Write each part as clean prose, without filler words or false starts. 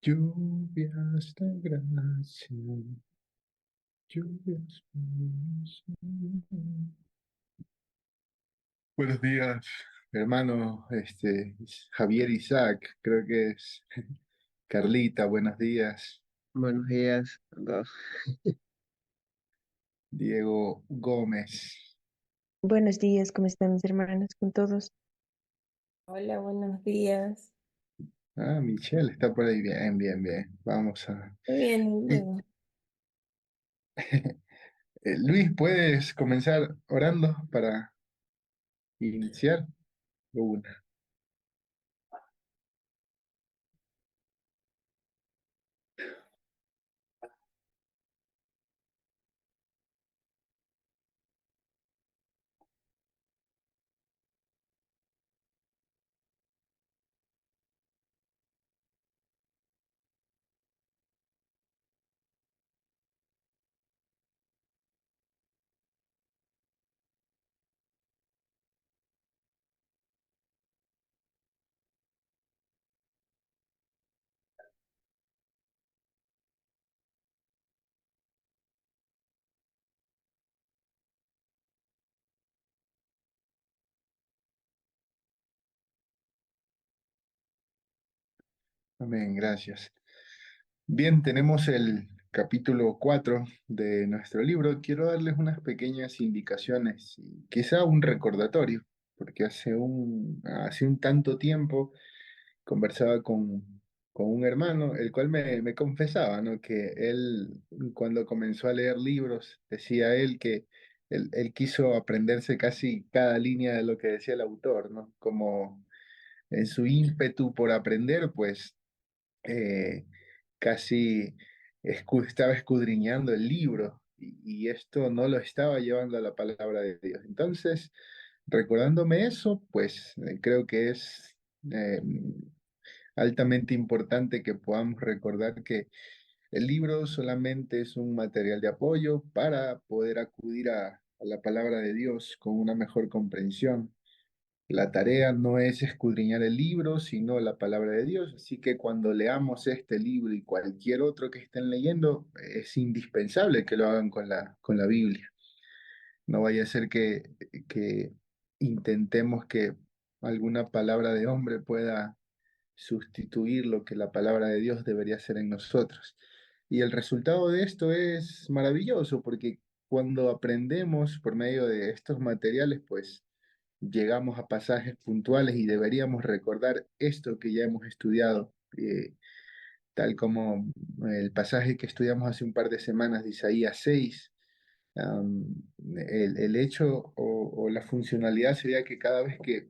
Lluvias de gracia, lluvias. Buenos días, hermano, Javier Isaac, creo que es Carlita, buenos días, Buenos días a todos. Diego Gómez, Buenos días, ¿cómo están mis hermanos con todos? Hola, buenos días. Michelle está por ahí, bien, bien, bien, vamos a... Muy bien, Y, Diego. Luis, ¿puedes comenzar orando para iniciar? Una. Amén, gracias. Bien, tenemos el capítulo 4 de nuestro libro. Quiero darles unas pequeñas indicaciones y quizá un recordatorio, porque hace un tanto tiempo conversaba con un hermano, el cual me confesaba, ¿no? Que él, cuando comenzó a leer libros, decía él que él quiso aprenderse casi cada línea de lo que decía el autor, ¿no? Como en su ímpetu por aprender, pues eh, casi estaba escudriñando el libro y esto no lo estaba llevando a la palabra de Dios. Entonces, recordándome eso, pues creo que es altamente importante que podamos recordar que el libro solamente es un material de apoyo para poder acudir a la palabra de Dios con una mejor comprensión. La tarea no es escudriñar el libro, sino la palabra de Dios. Así que cuando leamos este libro y cualquier otro que estén leyendo, es indispensable que lo hagan con la Biblia. No vaya a ser que intentemos que alguna palabra de hombre pueda sustituir lo que la palabra de Dios debería hacer en nosotros. Y el resultado de esto es maravilloso, porque cuando aprendemos por medio de estos materiales, pues llegamos a pasajes puntuales y deberíamos recordar esto que ya hemos estudiado, tal como el pasaje que estudiamos hace un par de semanas de Isaías 6. Am, el hecho o la funcionalidad sería que cada vez que,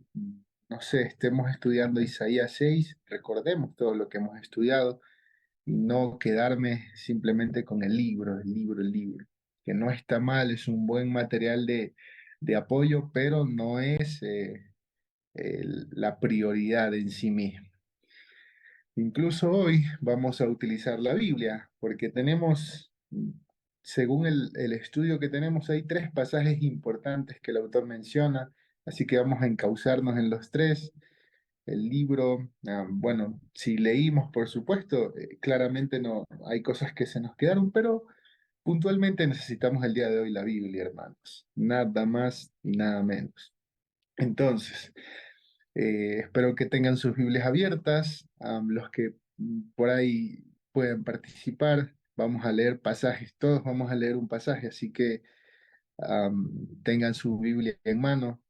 no sé, estemos estudiando Isaías 6, recordemos todo lo que hemos estudiado y no quedarme simplemente con el libro, el libro, el libro, que no está mal, es un buen material de apoyo, pero no es la prioridad en sí misma. Incluso hoy vamos a utilizar la Biblia, porque tenemos, según el estudio que tenemos, hay tres pasajes importantes que el autor menciona, así que vamos a encauzarnos en los tres. El libro, bueno, si leímos, por supuesto, claramente no hay cosas que se nos quedaron, pero puntualmente necesitamos el día de hoy la Biblia, hermanos. Nada más y nada menos. Entonces, espero que tengan sus Biblias abiertas. Los que por ahí pueden participar, vamos a leer pasajes, todos vamos a leer un pasaje, así que tengan su Biblia en mano.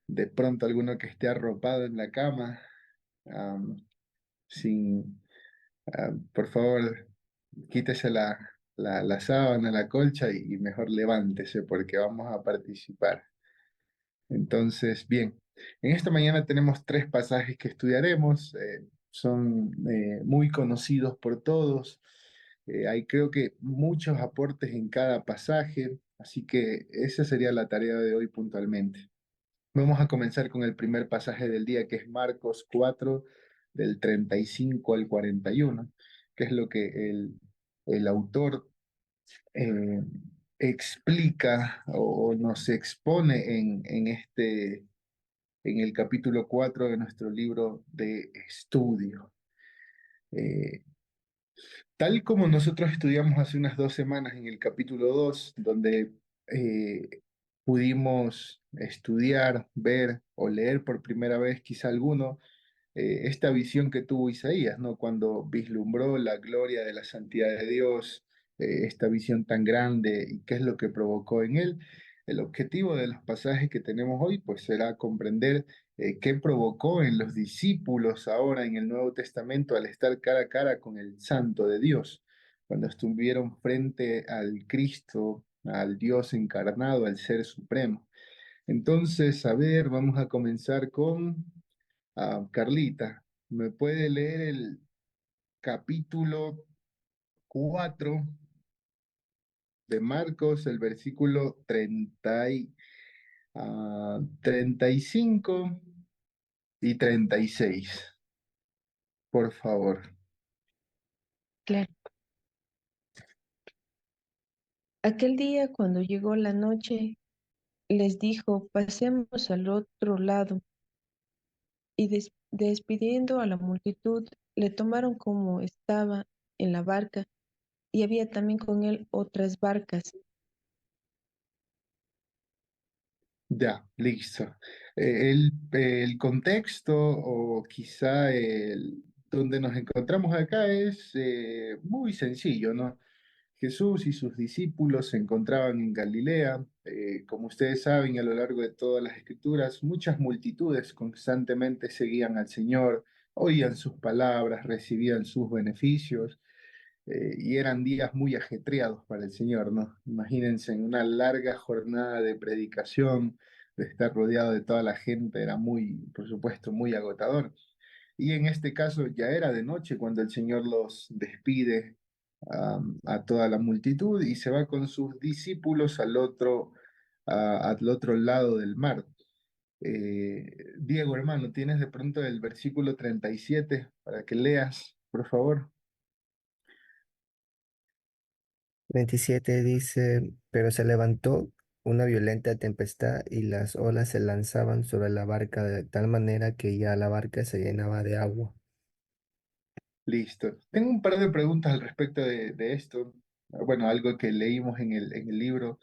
De pronto alguno que esté arropado en la cama, am, sin, por favor, quítese la sábana, la colcha y mejor levántese porque vamos a participar. Entonces, bien, en esta mañana tenemos tres pasajes que estudiaremos. Son muy conocidos por todos. Hay creo que muchos aportes en cada pasaje, así que esa sería la tarea de hoy puntualmente. Vamos a comenzar con el primer pasaje del día, que es Marcos 4, del 35 al 41, que es lo que el autor eh, explica o nos expone en el capítulo 4 de nuestro libro de estudio. Eh, Tal como nosotros estudiamos hace unas 2 semanas en el capítulo 2, donde eh, pudimos estudiar, ver o leer por primera vez, quizá alguno, esta visión que tuvo Isaías, ¿no? Cuando vislumbró la gloria de la santidad de Dios, esta visión tan grande y qué es lo que provocó en él. El objetivo de los pasajes que tenemos hoy, pues será comprender qué provocó en los discípulos ahora en el Nuevo Testamento al estar cara a cara con el Santo de Dios, cuando estuvieron frente al Cristo, al Dios encarnado, al Ser Supremo. Entonces, a ver, vamos a comenzar con Carlita. ¿Me puede leer el capítulo 4 de Marcos, el versículo 35 y 36, por favor? Claro. Aquel día, cuando llegó la noche, les dijo, pasemos al otro lado. Y despidiendo a la multitud, le tomaron como estaba en la barca, y había también con él otras barcas. Ya, listo. El contexto o quizá donde nos encontramos acá es muy sencillo, ¿no? Jesús y sus discípulos se encontraban en Galilea. Como ustedes saben, a lo largo de todas las escrituras, muchas multitudes constantemente seguían al Señor, oían sus palabras, recibían sus beneficios, y eran días muy ajetreados para el Señor, ¿no? Imagínense en una larga jornada de predicación, de estar rodeado de toda la gente, era muy, por supuesto, muy agotador. Y en este caso ya era de noche cuando el Señor los despide a toda la multitud y se va con sus discípulos al otro lado del mar. Diego, hermano, ¿tienes de pronto el versículo 37 para que leas, por favor? 27 dice, pero se levantó una violenta tempestad y las olas se lanzaban sobre la barca de tal manera que ya la barca se llenaba de agua. Listo. Tengo un par de preguntas al respecto de esto. Bueno, algo que leímos en el libro,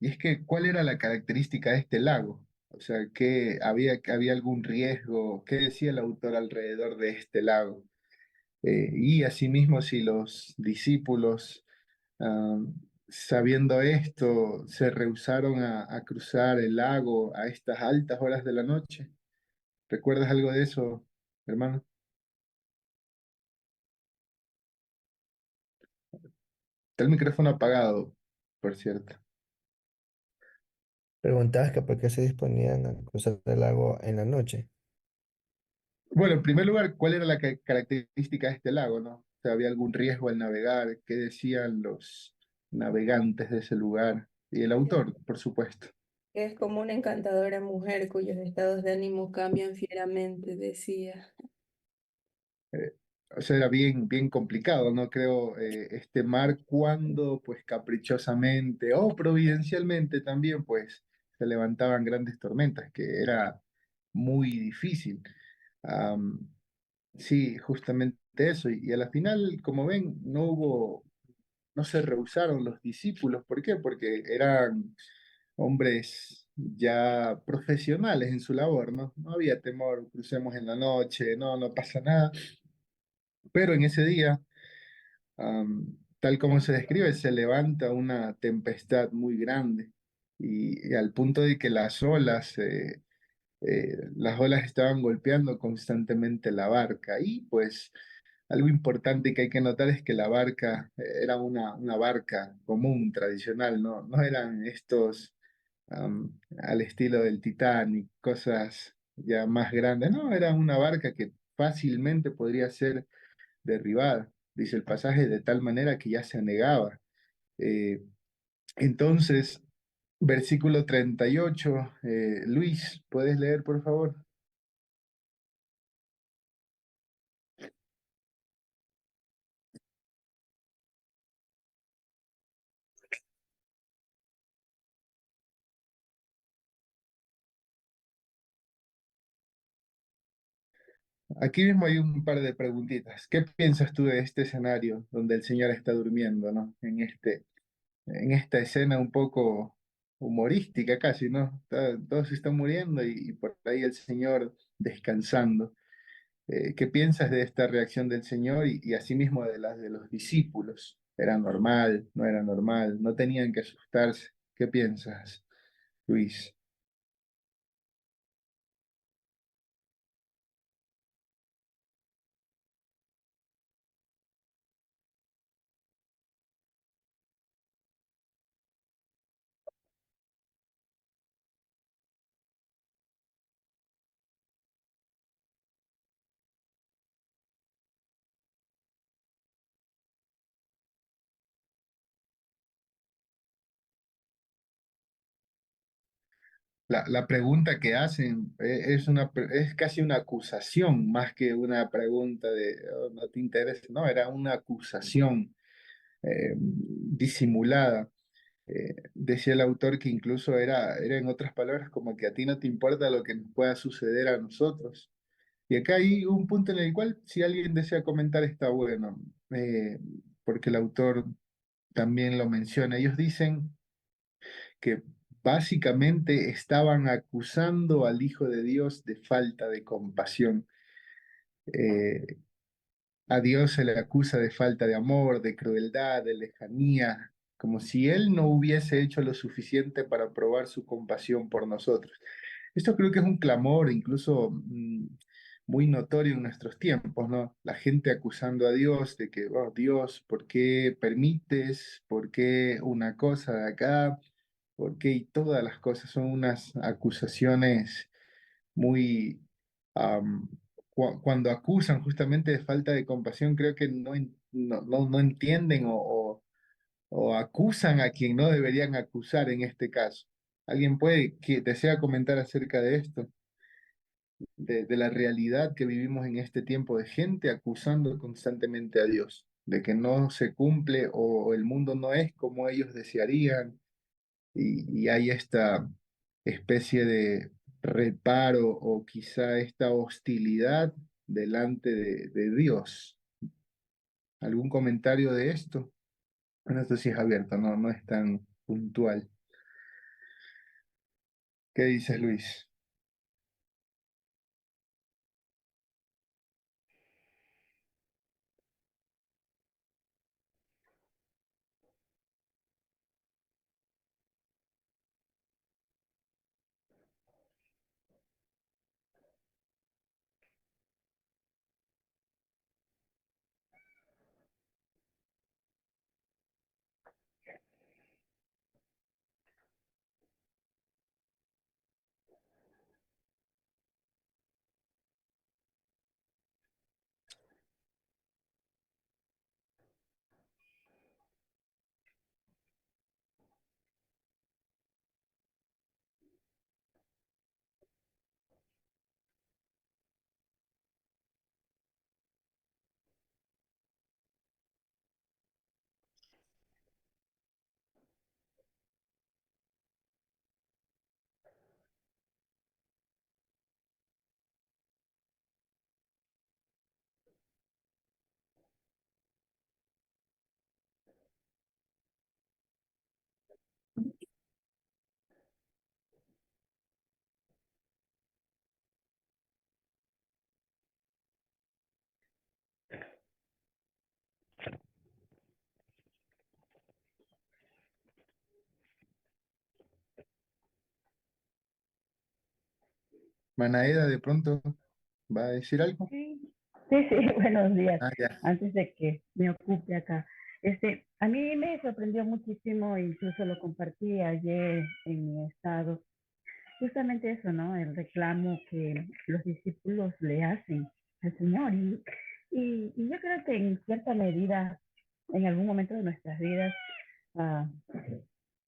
y es que, ¿cuál era la característica de este lago? O sea, había algún riesgo? ¿Qué decía el autor alrededor de este lago? Y asimismo, si los discípulos, sabiendo esto, se rehusaron a cruzar el lago a estas altas horas de la noche. ¿Recuerdas algo de eso, hermano? Está el micrófono apagado, por cierto. Preguntabas que por qué se disponían a cruzar el lago en la noche. Bueno, en primer lugar, ¿cuál era la característica de este lago, no? O sea, ¿había algún riesgo al navegar? ¿Qué decían los navegantes de ese lugar? Y el autor, por supuesto. Es como una encantadora mujer cuyos estados de ánimo cambian fieramente, decía. Eh, o sea, era bien, bien complicado, ¿no? Creo, este mar cuando, pues caprichosamente o providencialmente también, pues se levantaban grandes tormentas, que era muy difícil. Am, sí, justamente eso. Y a la final, como ven, no se rehusaron los discípulos. ¿Por qué? Porque eran hombres ya profesionales en su labor, ¿no? No había temor, crucemos en la noche, no, no pasa nada. Pero en ese día, tal como se describe, se levanta una tempestad muy grande y al punto de que las olas estaban golpeando constantemente la barca y pues algo importante que hay que notar es que la barca era una barca común, tradicional, ¿no? No eran estos al estilo del Titanic, cosas ya más grandes, no, era una barca que fácilmente podría ser derribada, dice el pasaje, de tal manera que ya se anegaba. Eh, entonces, versículo 38, Luis, ¿puedes leer, por favor? Aquí mismo hay un par de preguntitas. ¿Qué piensas tú de este escenario donde el Señor está durmiendo, ¿no? En esta escena un poco humorística casi, ¿no? Todos están muriendo y por ahí el Señor descansando. ¿Qué piensas de esta reacción del Señor y asimismo de las de los discípulos? ¿Era normal? ¿No era normal? ¿No tenían que asustarse? ¿Qué piensas, Luis? La pregunta que hacen es casi una acusación más que una pregunta de "Oh, no te interesa". No, era una acusación disimulada. Decía el autor que incluso era en otras palabras como que a ti no te importa lo que nos pueda suceder a nosotros. Y acá hay un punto en el cual si alguien desea comentar está bueno, porque el autor también lo menciona. Ellos dicen que básicamente estaban acusando al Hijo de Dios de falta de compasión. Eh, a Dios se le acusa de falta de amor, de crueldad, de lejanía, como si Él no hubiese hecho lo suficiente para probar su compasión por nosotros. Esto creo que es un clamor incluso muy notorio en nuestros tiempos, ¿no? La gente acusando a Dios de que, oh, Dios, ¿por qué permites? ¿Por qué una cosa de acá? ¿Por qué? Y todas las cosas son unas acusaciones muy... am, cuando acusan justamente de falta de compasión, creo que no entienden o acusan a quien no deberían acusar en este caso. ¿Alguien puede que desea comentar acerca de esto, de la realidad que vivimos en este tiempo de gente acusando constantemente a Dios, de que no se cumple o el mundo no es como ellos desearían y hay esta especie de reparo o quizá esta hostilidad delante de Dios? ¿Algún comentario de esto? Bueno, esto sí es abierto, no es tan puntual. ¿Qué dices, Luis? Manaeda de pronto va a decir algo. Sí, sí, buenos días. Ah, ya. Antes de que me ocupe acá, a mí me sorprendió muchísimo, incluso lo compartí ayer en mi estado, justamente eso, ¿no? El reclamo que los discípulos le hacen al Señor. Y yo creo que en cierta medida, en algún momento de nuestras vidas, ah,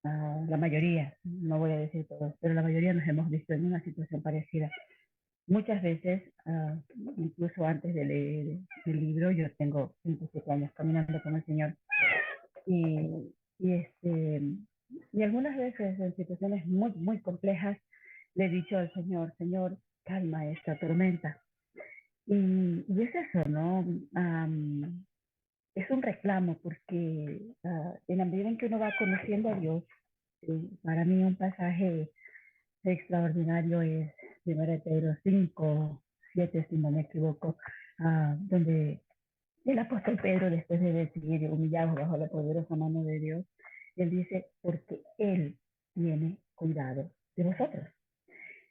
la mayoría, no voy a decir todos, pero la mayoría nos hemos visto en una situación parecida. Muchas veces, incluso antes de leer el libro, yo tengo 27 años caminando con el Señor y, y, este, y algunas veces en situaciones muy, muy complejas le he dicho al Señor, Señor, calma esta tormenta. Y es eso, ¿no? Es un reclamo porque en la medida en que uno va conociendo a Dios, para mí un pasaje extraordinario es 1 Pedro 5, 7, si no me equivoco, donde el apóstol Pedro, después de decir humillados bajo la poderosa mano de Dios, él dice, porque Él tiene cuidado de vosotros.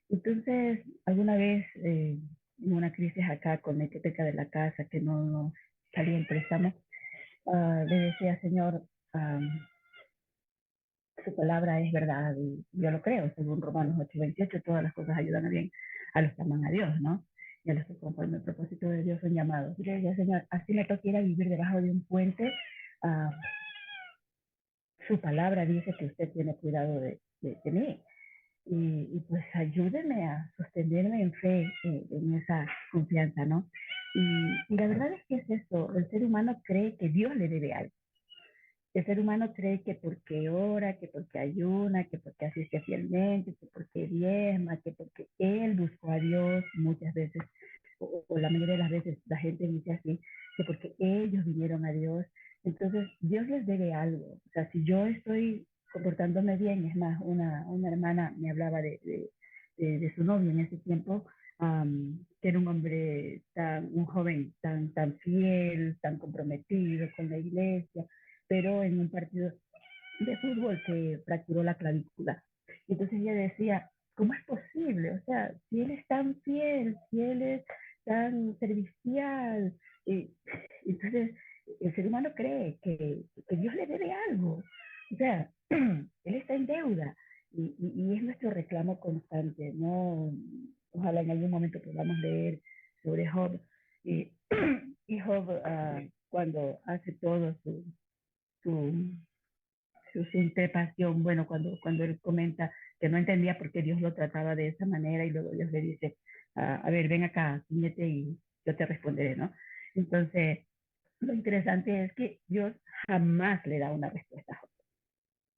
Entonces, alguna vez en una crisis acá con la hipoteca de la casa que no nos salía el préstamo, le decía, Señor, su palabra es verdad y yo lo creo, según Romanos 8:28, todas las cosas ayudan a bien a los que aman a Dios, ¿no? Y a los que conforme el propósito de Dios son llamados. Y le decía, Señor, así me toquiera vivir debajo de un puente, uh, su palabra dice que usted tiene cuidado de mí. Y pues ayúdeme a sostenerme en fe, en esa confianza, ¿no? Y la verdad es que es eso, el ser humano cree que Dios le debe algo. El ser humano cree que porque ora, que porque ayuna, que porque asiste fielmente, que porque diezma, que porque él buscó a Dios muchas veces, o la mayoría de las veces la gente dice así, que porque ellos vinieron a Dios, entonces Dios les debe algo. O sea, si yo estoy comportándome bien, es más, una hermana me hablaba de su novio en ese tiempo, que era un hombre, un joven tan fiel, tan comprometido con la iglesia, pero en un partido de fútbol se fracturó la clavícula. Entonces ella decía, ¿cómo es posible? O sea, si él es tan fiel, si él es tan servicial, entonces el ser humano cree que Dios le debe algo. O sea, él está en deuda y es nuestro reclamo constante, ¿no? Ojalá en algún momento podamos leer sobre Job. Y, y Job, cuando hace todo su, su interpretación, bueno, cuando él comenta que no entendía por qué Dios lo trataba de esa manera y luego Dios le dice, a ver, ven acá, ciñete y yo te responderé, ¿no? Entonces, lo interesante es que Dios jamás le da una respuesta a Job.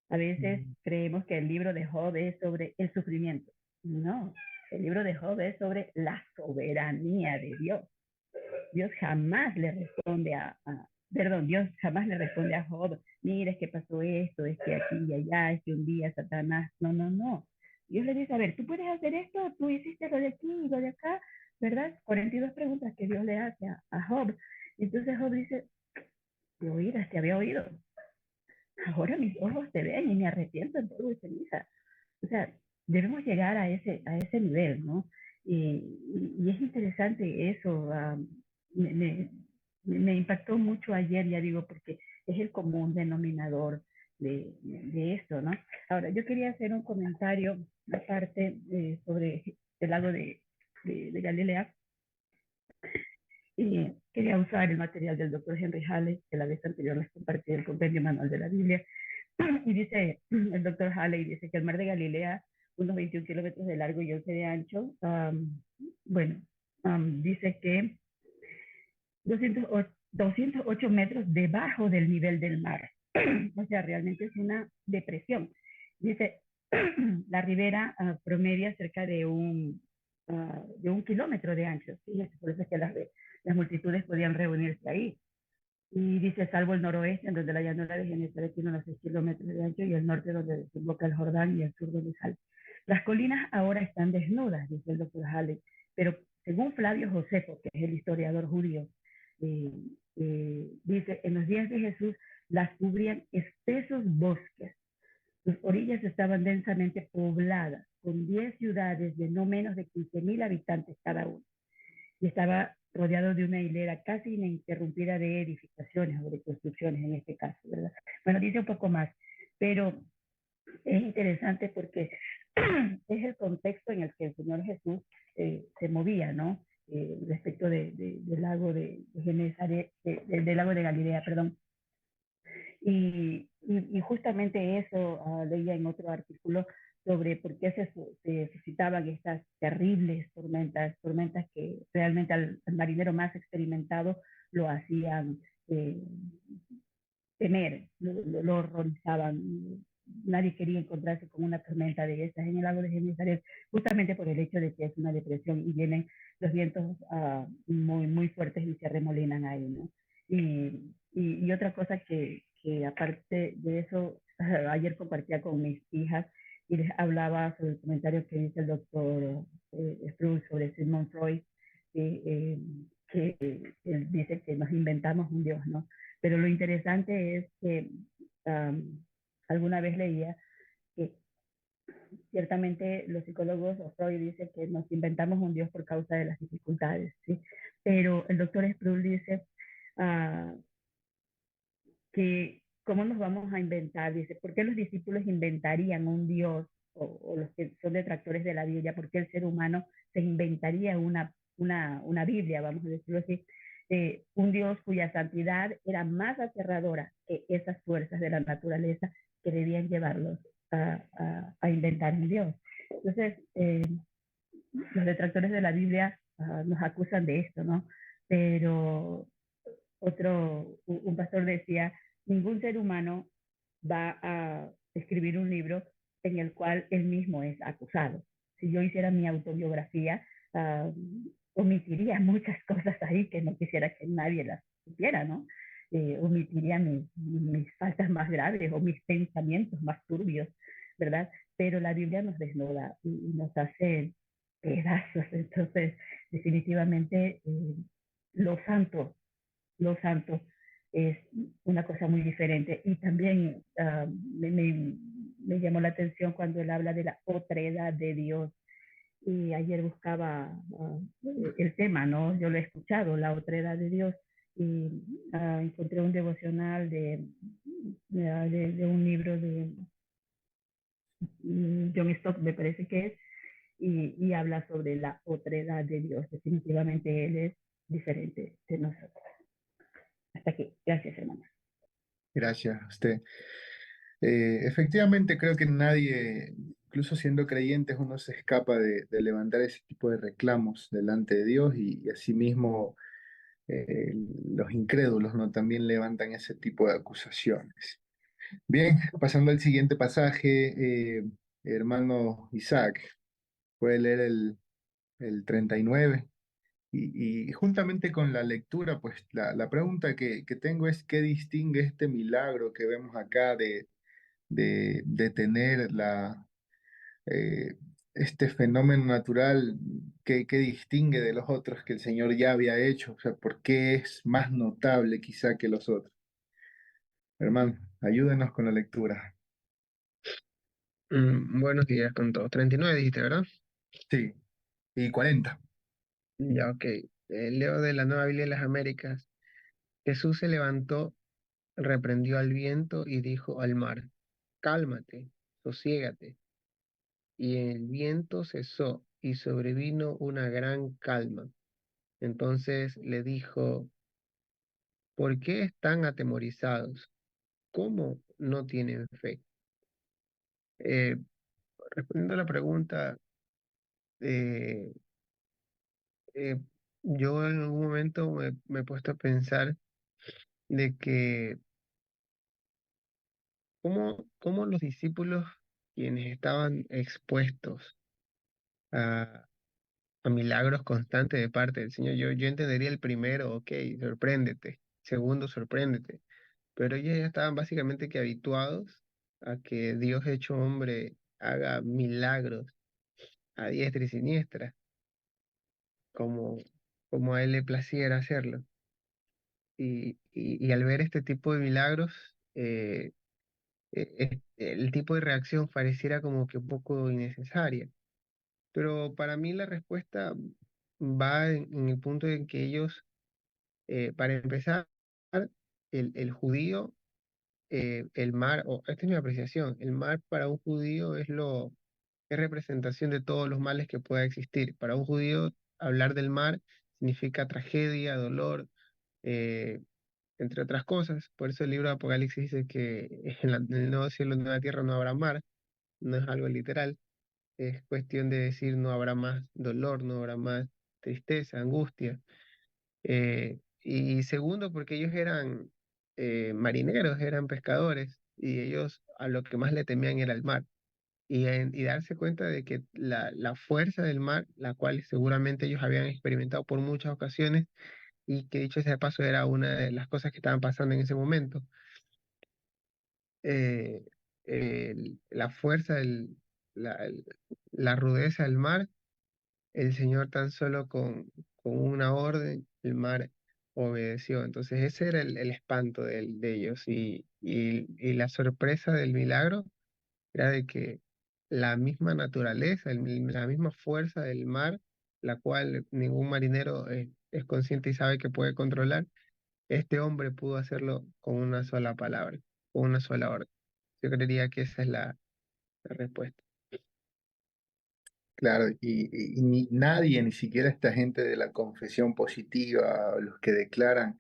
A veces creemos que el libro de Job es sobre el sufrimiento. No, el libro de Job es sobre la soberanía de Dios. Dios jamás le responde perdón, Dios jamás le responde a Job, mira, es que pasó esto, es que aquí y allá, es que un día Satanás, no, no, no. Dios le dice, a ver, tú puedes hacer esto, tú hiciste lo de aquí y lo de acá, ¿verdad? 42 preguntas que Dios le hace a Job. Entonces Job dice, de oídas te había oído, ahora mis ojos te ven y me arrepiento en polvo y ceniza. O sea, debemos llegar a ese nivel, ¿no? Y es interesante eso. Me, me, me impactó mucho ayer, ya digo, porque es el común denominador de esto, ¿no? Ahora, yo quería hacer un comentario aparte sobre el lago de Galilea. Y quería usar el material del doctor Henry Halley, que la vez anterior les compartí el compendio manual de la Biblia. Y dice, el doctor Halley dice que el mar de Galilea, unos 21 kilómetros de largo y 11 de ancho, dice que 208 metros debajo del nivel del mar. O sea, realmente es una depresión. Dice, la ribera promedia cerca de un kilómetro de ancho. ¿Sí? Por eso es que las multitudes podían reunirse ahí. Y dice, salvo el noroeste, en donde la llanura de Genesaret tiene unos 6 kilómetros de ancho, y el norte donde desemboca el Jordán y el sur donde sale. Las colinas ahora están desnudas, dice el doctor Halley, pero según Flavio Josefo, que es el historiador judío, dice, en los días de Jesús las cubrían espesos bosques. Sus orillas estaban densamente pobladas, con 10 ciudades de no menos de 15,000 habitantes cada una. Y estaba rodeado de una hilera casi ininterrumpida de edificaciones o de construcciones en este caso, ¿verdad? Bueno, dice un poco más, pero es interesante porque es el contexto en el que el Señor Jesús se movía, ¿no? Respecto del lago de Genesaret, del lago de Galilea, perdón. Y justamente eso leía en otro artículo sobre por qué se suscitaban estas terribles tormentas que realmente al marinero más experimentado lo hacían temer, lo horrorizaban. nadie quería encontrarse con una tormenta de estas en el lago de Genesaret, justamente por el hecho de que es una depresión y vienen los vientos muy, muy fuertes y se arremolinan ahí, ¿no? Y otra cosa que aparte de eso, ayer compartía con mis hijas y les hablaba sobre el comentario que dice el doctor Sproul sobre Sigmund Freud, eh, que él dice que nos inventamos un Dios, ¿no? Pero lo interesante es que alguna vez leía que ciertamente los psicólogos o Freud dice que nos inventamos un Dios por causa de las dificultades, ¿sí? Pero el doctor Sproul dice uh, que cómo nos vamos a inventar, dice, ¿por qué los discípulos inventarían un Dios o los que son detractores de la Biblia? ¿Por qué el ser humano se inventaría una Biblia, vamos a decirlo así? Un Dios cuya santidad era más aterradora que esas fuerzas de la naturaleza que debían llevarlos a inventar un Dios. Entonces, los detractores de la Biblia nos acusan de esto, ¿no? Pero un pastor decía, ningún ser humano va a escribir un libro en el cual él mismo es acusado. Si yo hiciera mi autobiografía, omitiría muchas cosas ahí que no quisiera que nadie las supiera, ¿no? Omitiría mis faltas más graves o mis pensamientos más turbios, ¿verdad? Pero la Biblia nos desnuda y nos hace pedazos. Entonces, definitivamente, lo santo lo santo es una cosa muy diferente. Y también me llamó la atención cuando él habla de la otredad de Dios. Y ayer buscaba el tema, ¿no? Yo lo he escuchado, la otredad de Dios. Y encontré un devocional de un libro de John Stott, me parece que es, y habla sobre la otredad de Dios. Definitivamente él es diferente de nosotros. Hasta aquí. Gracias, hermana. Gracias a usted. Efectivamente, creo que nadie, incluso siendo creyentes, uno se escapa de levantar ese tipo de reclamos delante de Dios y asimismo los incrédulos, ¿no? También levantan ese tipo de acusaciones. Bien, pasando al siguiente pasaje, hermano Isaac, puede leer el 39 y juntamente con la lectura, pues la pregunta que tengo es, ¿qué distingue este milagro que vemos acá de tener eh, este fenómeno natural que distingue de los otros que el Señor ya había hecho? O sea, ¿por qué es más notable quizá que los otros? Hermano, ayúdenos con la lectura. Buenos días con todos. 39 dijiste, ¿verdad? Sí, y 40. Ya, ok. Leo de la Nueva Biblia de las Américas. Jesús se levantó, reprendió al viento y dijo al mar, cálmate, sosiégate. Y el viento cesó y sobrevino una gran calma. Entonces le dijo, ¿por qué están atemorizados? ¿Cómo no tienen fe? Eh, Respondiendo a la pregunta, eh, eh, yo en algún momento me he puesto a pensar de que cómo los discípulos, quienes estaban expuestos a, a milagros constantes de parte del Señor, yo entendería el primero, ok, sorpréndete, segundo, sorpréndete, pero ellos ya estaban básicamente que habituados a que Dios hecho hombre haga milagros a diestra y siniestra, como, como a él le placiera hacerlo. Y al ver este tipo de milagros, el tipo de reacción pareciera como que un poco innecesaria. Pero para mí la respuesta va en el punto en que ellos, para empezar, el judío, el mar, o esta es mi apreciación, el mar para un judío es representación de todos los males que pueda existir. Para un judío, hablar del mar significa tragedia, dolor, eh, entre otras cosas. Por eso el libro de Apocalipsis dice que en el nuevo cielo, en la nueva tierra no habrá mar, no es algo literal, es cuestión de decir no habrá más dolor, no habrá más tristeza, angustia. Y segundo, porque ellos eran marineros, eran pescadores, y ellos a lo que más le temían era el mar. Y darse cuenta de que la fuerza del mar, la cual seguramente ellos habían experimentado por muchas ocasiones, y que dicho sea de paso era una de las cosas que estaban pasando en ese momento. eh, la fuerza, la, la rudeza del mar, el Señor tan solo con una orden, el mar obedeció. Entonces ese era el espanto de ellos y la sorpresa del milagro era de que la misma naturaleza, la misma fuerza del mar, la cual ningún marinero es consciente y sabe que puede controlar, este hombre pudo hacerlo con una sola palabra, con una sola orden. Yo creería que esa es la respuesta. Claro, y nadie, ni siquiera esta gente de la confesión positiva, los que declaran,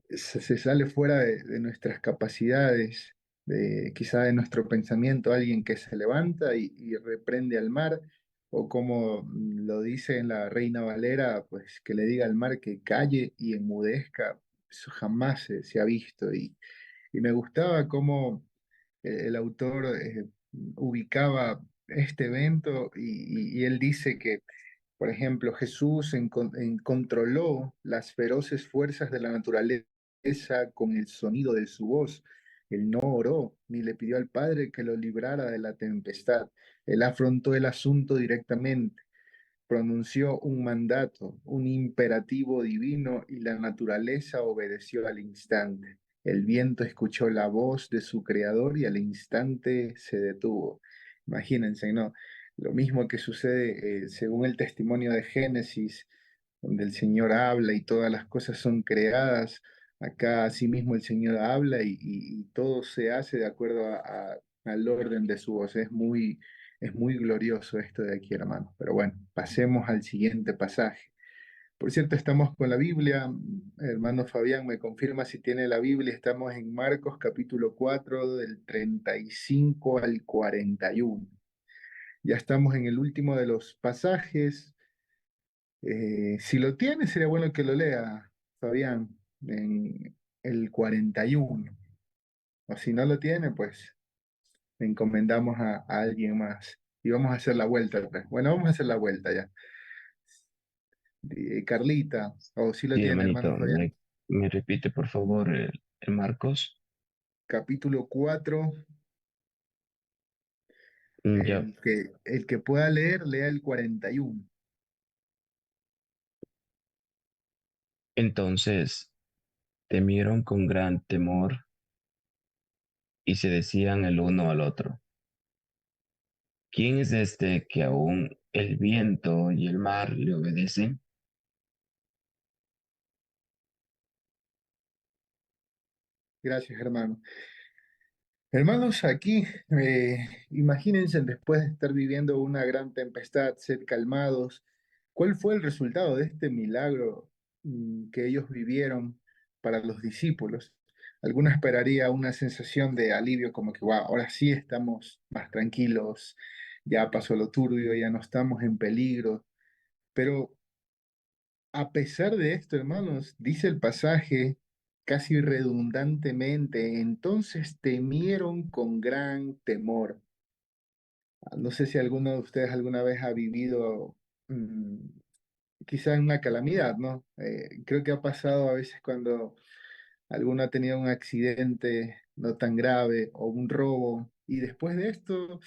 se sale fuera de nuestras capacidades, de quizá de nuestro pensamiento, alguien que se levanta y reprende al mar, o como lo dice en la Reina Valera, pues que le diga al mar que calle y enmudezca, eso jamás se ha visto. Y me gustaba cómo el autor ubicaba este evento y él dice que, por ejemplo, Jesús controló las feroces fuerzas de la naturaleza con el sonido de su voz. Él no oró ni le pidió al Padre que lo librara de la tempestad. Él afrontó el asunto directamente, pronunció un mandato, un imperativo divino y la naturaleza obedeció al instante. El viento escuchó la voz de su creador y al instante se detuvo. Imagínense, ¿no? Lo mismo que sucede según el testimonio de Génesis, donde el Señor habla y todas las cosas son creadas. Acá asimismo el Señor habla y todo se hace de acuerdo al orden de su voz. Es muy glorioso esto de aquí, hermano. Pero bueno, pasemos al siguiente pasaje. Por cierto, estamos con la Biblia. Hermano Fabián, me confirma si tiene la Biblia. Estamos en Marcos capítulo 4 del 35 al 41. Ya estamos en el último de los pasajes. Si lo tiene, sería bueno que lo lea, Fabián, en el 41. O si no lo tiene, pues encomendamos a alguien más. Y vamos a hacer la vuelta, pues. Bueno, vamos a hacer la vuelta ya. Carlita, o si lo Sí, tiene, hermano hermanito, Fabián. me repite por favor el Marcos. Capítulo 4, Ya, el que pueda leer, lea el 41. entonces temieron con gran temor y se decían el uno al otro, ¿quién es este que aún el viento y el mar le obedecen? Gracias, hermano. Hermanos, aquí imagínense después de estar viviendo una gran tempestad, ser calmados, ¿cuál fue el resultado de este milagro que ellos vivieron para los discípulos? Alguno esperaría una sensación de alivio como que, wow, ahora sí estamos más tranquilos, ya pasó lo turbio, ya no estamos en peligro, pero a pesar de esto, hermanos, dice el pasaje casi redundantemente, entonces temieron con gran temor. No sé si alguno de ustedes alguna vez ha vivido mm, quizá una calamidad, ¿no? Creo que ha pasado a veces cuando alguno ha tenido un accidente no tan grave o un robo y después de esto,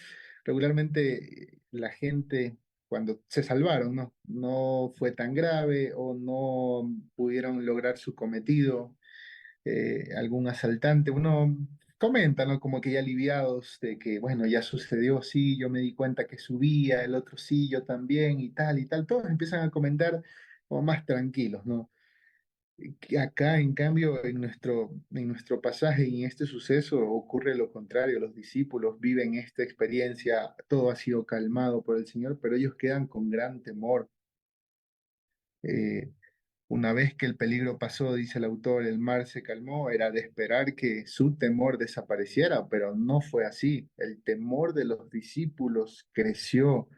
regularmente la gente, cuando se salvaron, ¿no? No fue tan grave o no pudieron lograr su cometido, algún asaltante, uno comenta, ¿no? Como que ya aliviados de que, bueno, ya sucedió, sí, yo me di cuenta que subía, el otro sí, yo también y tal, todos empiezan a comentar como más tranquilos, ¿no? Que acá, en cambio, en nuestro pasaje y en este suceso ocurre lo contrario. Los discípulos viven esta experiencia, todo ha sido calmado por el Señor, pero ellos quedan con gran temor. Eh, una vez que el peligro pasó, dice el autor, el mar se calmó, era de esperar que su temor desapareciera, pero no fue así. El temor de los discípulos creció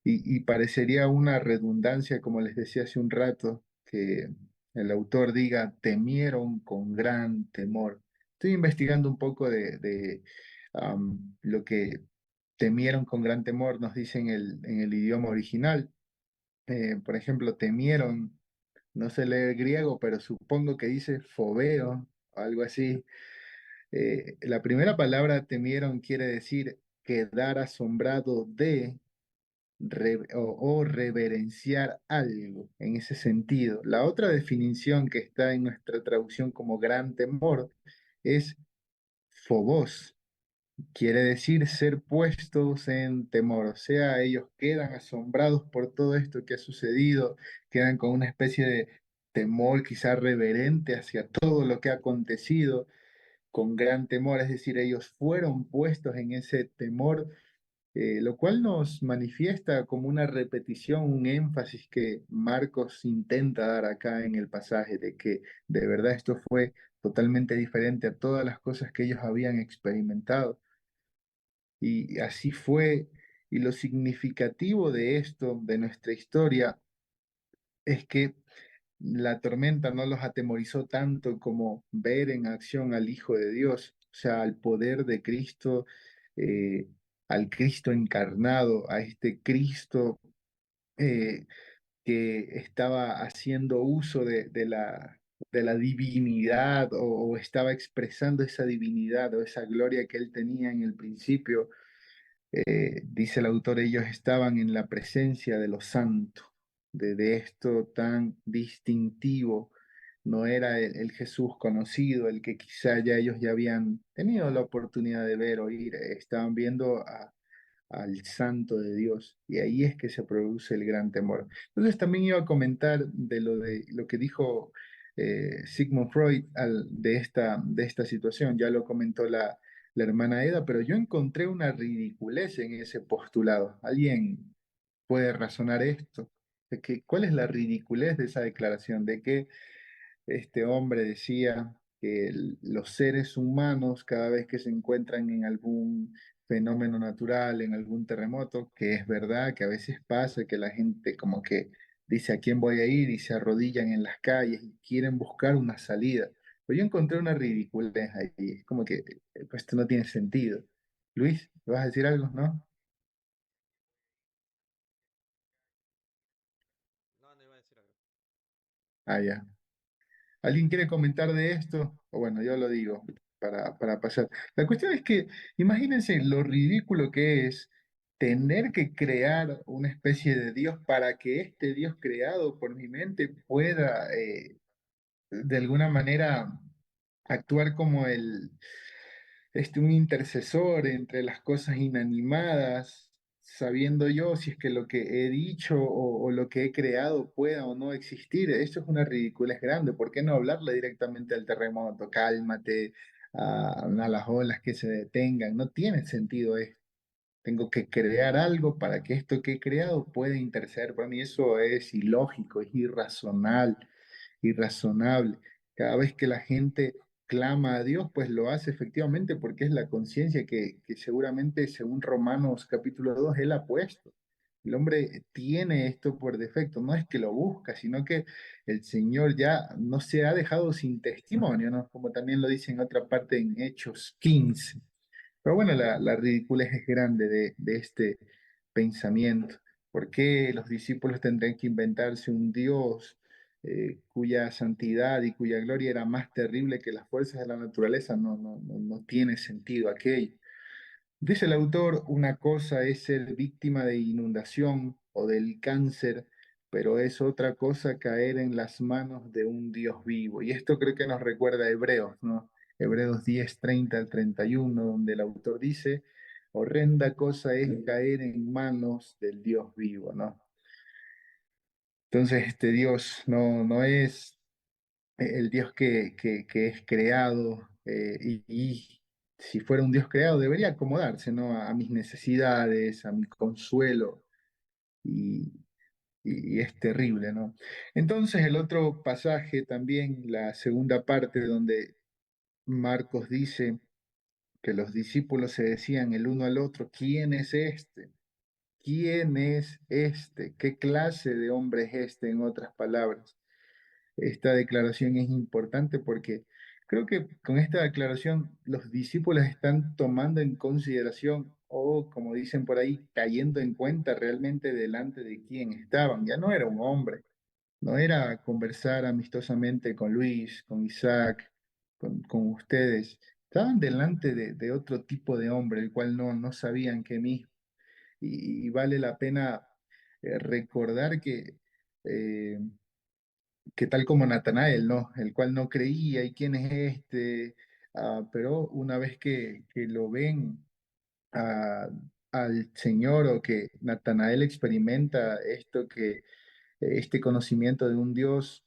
y parecería una redundancia, como les decía hace un rato, que el autor diga, temieron con gran temor. Estoy investigando un poco lo que temieron con gran temor, nos dice en el idioma original. Por ejemplo, temieron, no sé leer griego, pero supongo que dice fobeo, o algo así. La primera palabra temieron quiere decir quedar asombrado de o reverenciar algo en ese sentido. La otra definición que está en nuestra traducción como gran temor es phobos, quiere decir ser puestos en temor, o sea, ellos quedan asombrados por todo esto que ha sucedido, quedan con una especie de temor quizá reverente hacia todo lo que ha acontecido, con gran temor, es decir, ellos fueron puestos en ese temor, lo cual nos manifiesta como una repetición, un énfasis que Marcos intenta dar acá en el pasaje, de que de verdad esto fue totalmente diferente a todas las cosas que ellos habían experimentado. Y así fue. Y lo significativo de esto, de nuestra historia, es que la tormenta no los atemorizó tanto como ver en acción al Hijo de Dios, o sea, al poder de Cristo, eh, al Cristo encarnado, a este Cristo eh, que estaba haciendo uso de la divinidad o estaba expresando esa divinidad o esa gloria que él tenía en el principio. Dice el autor, ellos estaban en la presencia de los santos, de esto tan distintivo. No era el Jesús conocido, el que quizá ya ellos ya habían tenido la oportunidad de ver, oír, estaban viendo al santo de Dios, y ahí es que se produce el gran temor. Entonces también iba a comentar de lo que dijo Sigmund Freud de esta situación, ya lo comentó la hermana Eda, pero yo encontré una ridiculez en ese postulado. ¿Alguien puede razonar esto? ¿Cuál es la ridiculez de esa declaración? ¿De que este hombre decía que los seres humanos, cada vez que se encuentran en algún fenómeno natural, en algún terremoto, que es verdad que a veces pasa que la gente como que dice a quién voy a ir y se arrodillan en las calles y quieren buscar una salida? Pero yo encontré una ridiculez ahí, es como que pues, esto no tiene sentido. Luis, ¿vas a decir algo, no? Ah, ya. ¿Alguien quiere comentar de esto? O bueno, yo lo digo para pasar. La cuestión es que imagínense lo ridículo que es tener que crear una especie de Dios para que este Dios creado por mi mente pueda de alguna manera actuar como un intercesor entre las cosas inanimadas, sabiendo yo si es que lo que he dicho o lo que he creado pueda o no existir. Eso es una ridiculez grande. ¿Por qué no hablarle directamente al terremoto? Cálmate, a las olas que se detengan. No tiene sentido esto. Tengo que crear algo para que esto que he creado pueda interceder. Para mí eso es ilógico, es irracional, irrazonable. Cada vez que la gente clama a Dios, pues lo hace efectivamente porque es la conciencia que seguramente, según Romanos capítulo 2 él ha puesto. El hombre tiene esto por defecto, no es que lo busca, sino que el Señor ya no se ha dejado sin testimonio, ¿no? Como también lo dice en otra parte en Hechos 15. Pero bueno, la ridiculez es grande de este pensamiento. ¿Por qué los discípulos tendrían que inventarse un Dios cuya santidad y cuya gloria era más terrible que las fuerzas de la naturaleza? No tiene sentido aquello. Dice el autor, una cosa es ser víctima de inundación o del cáncer, pero es otra cosa caer en las manos de un Dios vivo. Y esto creo que nos recuerda a Hebreos, ¿no? Hebreos 10 30 al 31, donde el autor dice, horrenda cosa es caer en manos del Dios vivo, ¿no? Entonces, este Dios no es el Dios que es creado y si fuera un Dios creado debería acomodarse, ¿no? A mis necesidades, a mi consuelo y, y es terrible, ¿no? Entonces el otro pasaje también, la segunda parte donde Marcos dice que los discípulos se decían el uno al otro, ¿quién es este? ¿Quién es este? ¿Qué clase de hombre es este? En otras palabras. Esta declaración es importante porque Creo que con esta aclaración los discípulos están tomando en consideración o, como dicen por ahí, cayendo en cuenta realmente delante de quién estaban. Ya no era un hombre, no era conversar amistosamente con Luis, con Isaac, con ustedes. Estaban delante de otro tipo de hombre, el cual no sabían que mí. Y vale la pena recordar eh, que tal como Natanael, ¿no? El cual no creía, ¿y quién es este? Pero una vez que lo ven a- al Señor o que Natanael experimenta esto, que este conocimiento de un Dios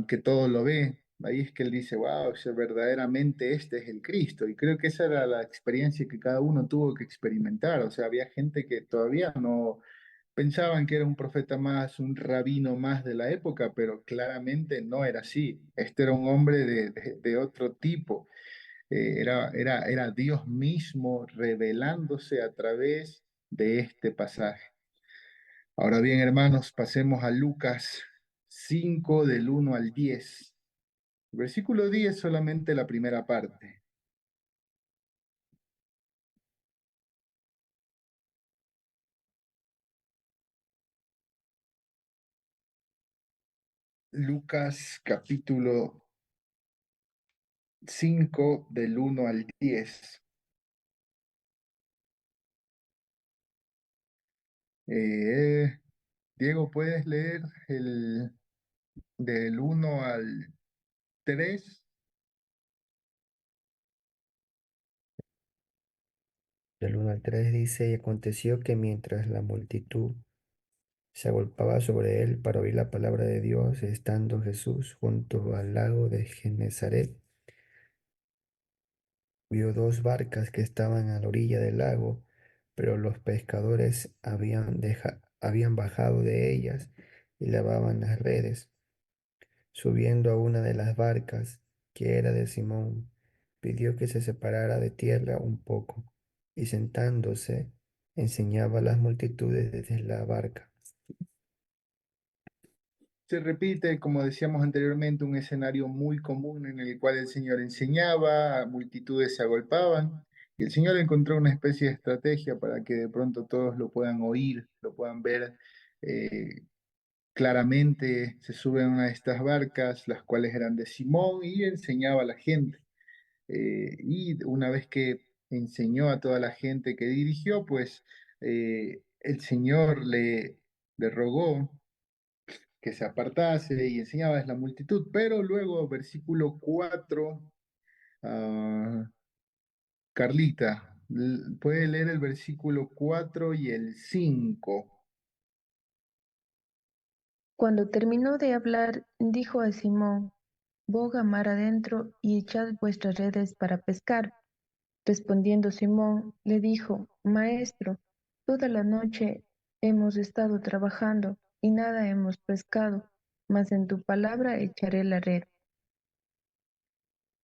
que todo lo ve, ahí es que él dice, wow, o sea, verdaderamente este es el Cristo. Y creo que esa era la experiencia que cada uno tuvo que experimentar. O sea, había gente que todavía no pensaban que era un profeta más, un rabino más de la época, pero claramente no era así. Este era un hombre de otro tipo. Era Dios mismo revelándose a través de este pasaje. Ahora bien, hermanos, pasemos a Lucas 5 del 1 al 10. Versículo 10 solamente la primera parte. Lucas capítulo 5 del 1 al 10. Eh, Diego, ¿puedes leer el del 1 al 3? Del 1 al 3 dice, y aconteció que mientras la multitud se agolpaba sobre él para oír la palabra de Dios, estando Jesús junto al lago de Genezaret, vio dos barcas que estaban a la orilla del lago, pero los pescadores habían bajado de ellas y lavaban las redes. Subiendo a una de las barcas, que era de Simón, pidió que se separara de tierra un poco, y sentándose, enseñaba a las multitudes desde la barca. Se repite, como decíamos anteriormente, un escenario muy común en el cual el Señor enseñaba, multitudes se agolpaban, y el Señor encontró una especie de estrategia para que de pronto todos lo puedan oír, lo puedan ver eh, claramente. Se sube a una de estas barcas, las cuales eran de Simón, y enseñaba a la gente. Y una vez que enseñó a toda la gente que dirigió, pues el Señor le rogó que se apartase y enseñaba a la multitud. Pero luego, versículo 4, Carlita, puede leer el versículo 4 y el 5. Cuando terminó de hablar, dijo a Simón, boga mar adentro y echad vuestras redes para pescar. Respondiendo Simón, le dijo, Maestro, toda la noche hemos estado trabajando y nada hemos pescado, mas en tu palabra echaré la red.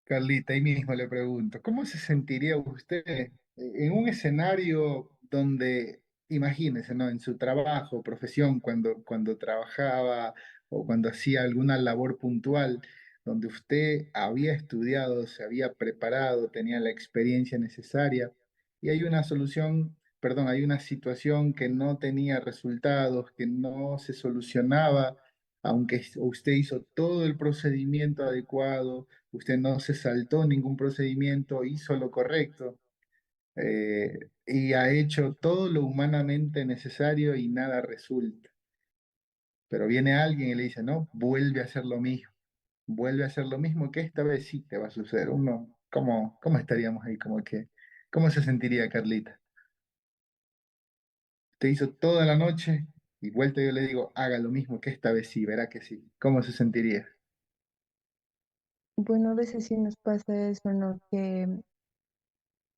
Carlita, ahí mismo le pregunto, ¿cómo se sentiría usted en un escenario donde, imagínese, ¿no? En su trabajo, profesión, cuando trabajaba o cuando hacía alguna labor puntual, donde usted había estudiado, se había preparado, tenía la experiencia necesaria y hay una solución, perdón, hay una situación que no tenía resultados, que no se solucionaba, aunque usted hizo todo el procedimiento adecuado, usted no se saltó ningún procedimiento, hizo lo correcto y ha hecho todo lo humanamente necesario y nada resulta. Pero viene alguien y le dice, no, vuelve a hacer lo mismo, vuelve a hacer lo mismo, que esta vez sí te va a suceder. Uno, ¿cómo estaríamos ahí? ¿Cómo se sentiría Carlita? Te hizo toda la noche y vuelta yo le digo, haga lo mismo, que esta vez sí, verá que sí. ¿Cómo se sentiría? Bueno, a veces sí nos pasa eso, ¿no? Que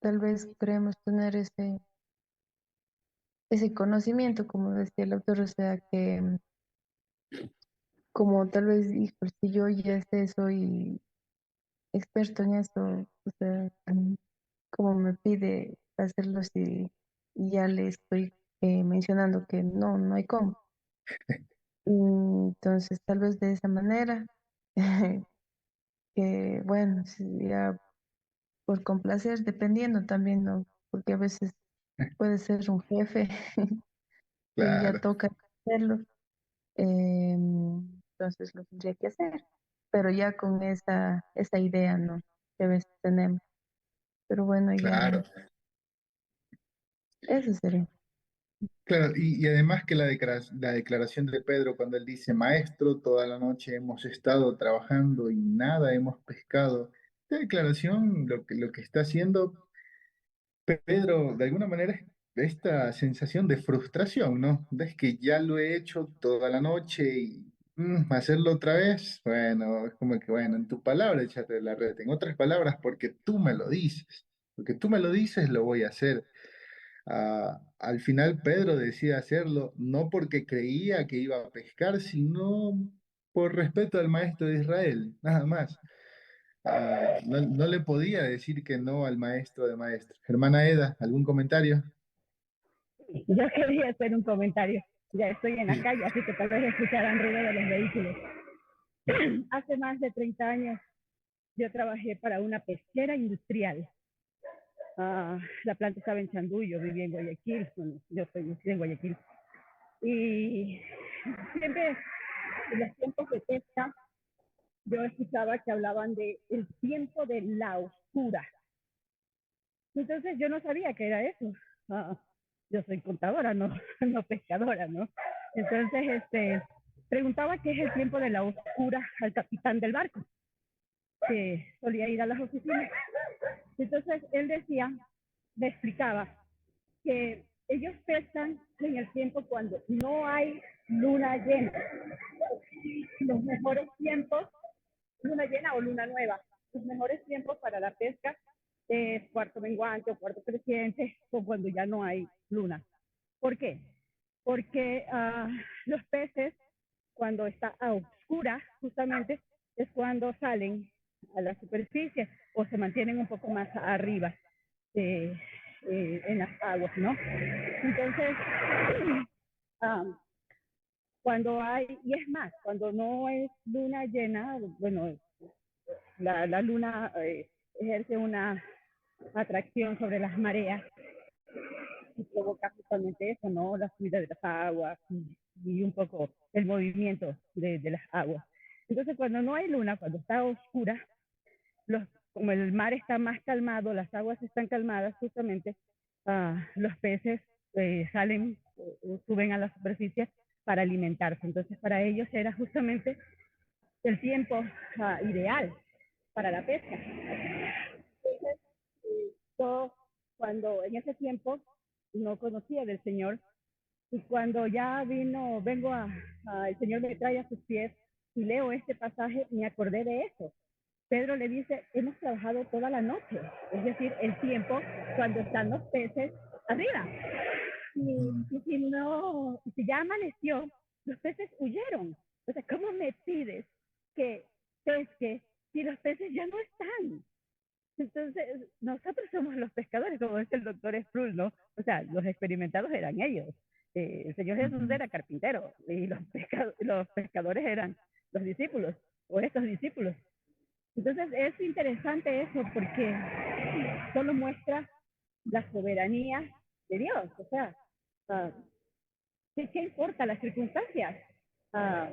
tal vez creemos tener ese conocimiento, como decía el autor, o sea, que como tal vez, híjole, si yo ya sé, soy experto en esto, o sea, como me pide hacerlo y ya le estoy mencionando que no hay cómo. Entonces, tal vez de esa manera que bueno, si ya por complacer, dependiendo también, ¿no? Porque a veces puede ser un jefe y ya Claro, toca hacerlo, entonces lo tendría que hacer, pero ya con esa idea, ¿no? Que a veces tenemos, pero bueno, claro. ya, eso sería. Claro, y además que la declaración de Pedro cuando él dice, Maestro, toda la noche hemos estado trabajando y nada hemos pescado. Esta declaración lo que está haciendo Pedro, de alguna manera, es esta sensación de frustración, ¿no? Es que ya lo he hecho toda la noche y hacerlo otra vez, bueno, es como que, bueno, en tu palabra échate la red. En otras palabras, porque tú me lo dices. Porque tú me lo dices, lo voy a hacer. Al final Pedro decide hacerlo no porque creía que iba a pescar, sino por respeto al maestro de Israel, nada más. No le podía decir que no al maestro de maestros. Hermana Eda, ¿algún comentario? Yo quería hacer un comentario. Ya estoy en la Sí. calle, así que tal vez escucharán ruido de los vehículos. Hace más de 30 años yo trabajé para una pesquera industrial. La planta estaba en Chandú, yo vivía en Guayaquil, bueno, yo soy en Guayaquil. Y siempre en los tiempos de pesca yo escuchaba que hablaban de el tiempo de la oscura. Entonces yo no sabía qué era eso. Ah, yo soy contadora, no, no pescadora, ¿no? Entonces, preguntaba qué es el tiempo de la oscura al capitán del barco, que solía ir a las oficinas. Entonces él decía, me explicaba, que ellos pescan en el tiempo cuando no hay luna llena. Los mejores tiempos, luna llena o luna nueva, los mejores tiempos para la pesca es cuarto menguante o cuarto creciente o cuando ya no hay luna. ¿Por qué? Porque los peces, cuando está a oscuras, justamente es cuando salen a la superficie o se mantienen un poco más arriba eh, en las aguas, ¿no? Entonces, um, cuando hay, y es más, cuando no es luna llena, bueno, la luna ejerce una atracción sobre las mareas y provoca justamente eso, ¿no? La subida de las aguas y un poco el movimiento de las aguas. Entonces, cuando no hay luna, cuando está oscura, como el mar está más calmado, las aguas están calmadas, justamente los peces salen, suben a la superficie para alimentarse. Entonces, para ellos era justamente el tiempo ideal para la pesca. Entonces, yo cuando en ese tiempo no conocía del Señor, y cuando ya el Señor me trae a sus pies y leo este pasaje, me acordé de eso. Pedro le dice, hemos trabajado toda la noche, es decir, el tiempo cuando están los peces arriba. Si ya amaneció, los peces huyeron. O sea, ¿cómo me pides que pesque si los peces ya no están? Entonces, nosotros somos los pescadores, como dice el doctor Sproul, ¿no? O sea, los experimentados eran ellos. El Señor Jesús Ujú. era carpintero y los pescadores eran los discípulos o estos discípulos. Entonces, es interesante eso porque solo muestra la soberanía de Dios. O sea, uh, ¿qué importa las circunstancias? Uh,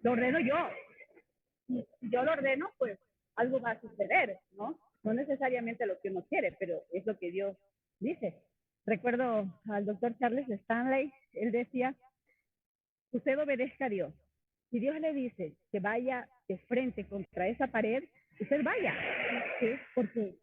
lo ordeno yo. Si yo lo ordeno, pues algo va a suceder, ¿no? No necesariamente lo que uno quiere, pero es lo que Dios dice. Recuerdo al doctor Charles Stanley, él decía, usted obedezca a Dios. Si Dios le dice que vaya de frente contra esa pared, usted vaya, ¿sí? Porque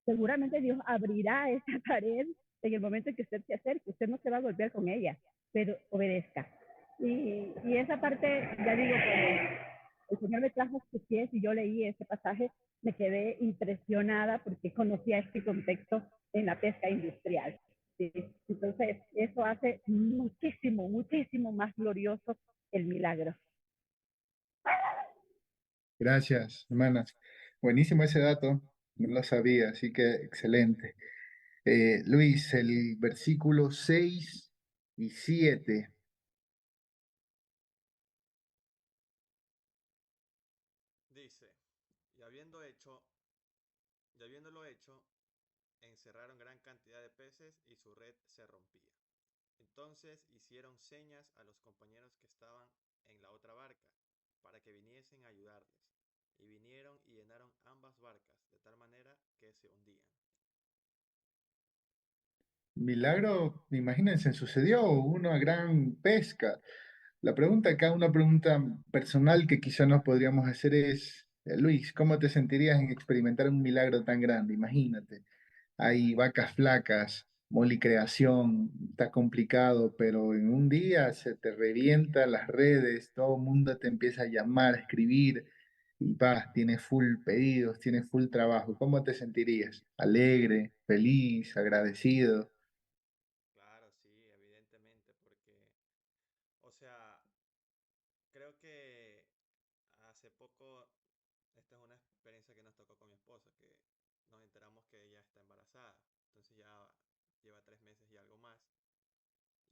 seguramente Dios abrirá esa pared en el momento en que usted se acerque. Usted no se va a golpear con ella, pero obedezca. Y esa parte, ya digo, cuando el Señor me trajo a sus pies y yo leí ese pasaje, me quedé impresionada porque conocía este contexto en la pesca industrial. ¿Sí? Entonces, eso hace muchísimo, muchísimo más glorioso el milagro. Gracias, hermanas. Buenísimo ese dato, no lo sabía, así que excelente. Luis, el versículo 6 y 7. Dice, y Y habiéndolo hecho, encerraron gran cantidad de peces y su red se rompía. Entonces hicieron señas a los compañeros que estaban en la otra barca para que viniesen a ayudarles. Y vinieron y llenaron ambas barcas de tal manera que se hundían. Milagro, imagínense, sucedió una gran pesca. La pregunta acá, una pregunta personal que quizá nos podríamos hacer es, Luis, ¿cómo te sentirías en experimentar un milagro tan grande? Imagínate, hay vacas flacas, creación, está complicado, pero en un día se te revientan las redes, todo el mundo te empieza a llamar, a escribir, y vas, tienes full pedidos, tienes full trabajo. ¿Cómo te sentirías? ¿Alegre, feliz, agradecido? Claro, sí, evidentemente, porque, o sea, creo que hace poco, esta es una experiencia que nos tocó con mi esposa, que nos enteramos que ella está embarazada. Entonces ya lleva 3 meses y algo más.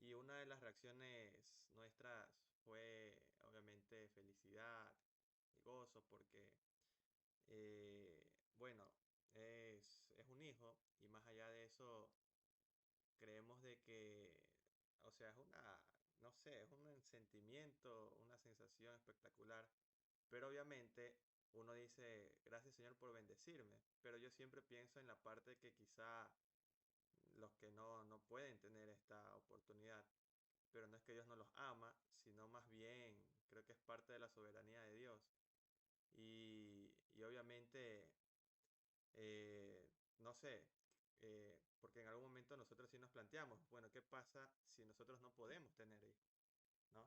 Y una de las reacciones nuestras fue obviamente felicidad y gozo porque, bueno, es un hijo y más allá de eso creemos de que, o sea, es una, no sé, es un sentimiento, una sensación espectacular, pero obviamente uno dice, gracias Señor por bendecirme, pero yo siempre pienso en la parte que quizá los que no pueden tener esta oportunidad, pero no es que Dios no los ama, sino más bien creo que es parte de la soberanía de Dios. Y obviamente, no sé, porque en algún momento nosotros sí nos planteamos, bueno, ¿qué pasa si nosotros no podemos tener hijos? ¿No?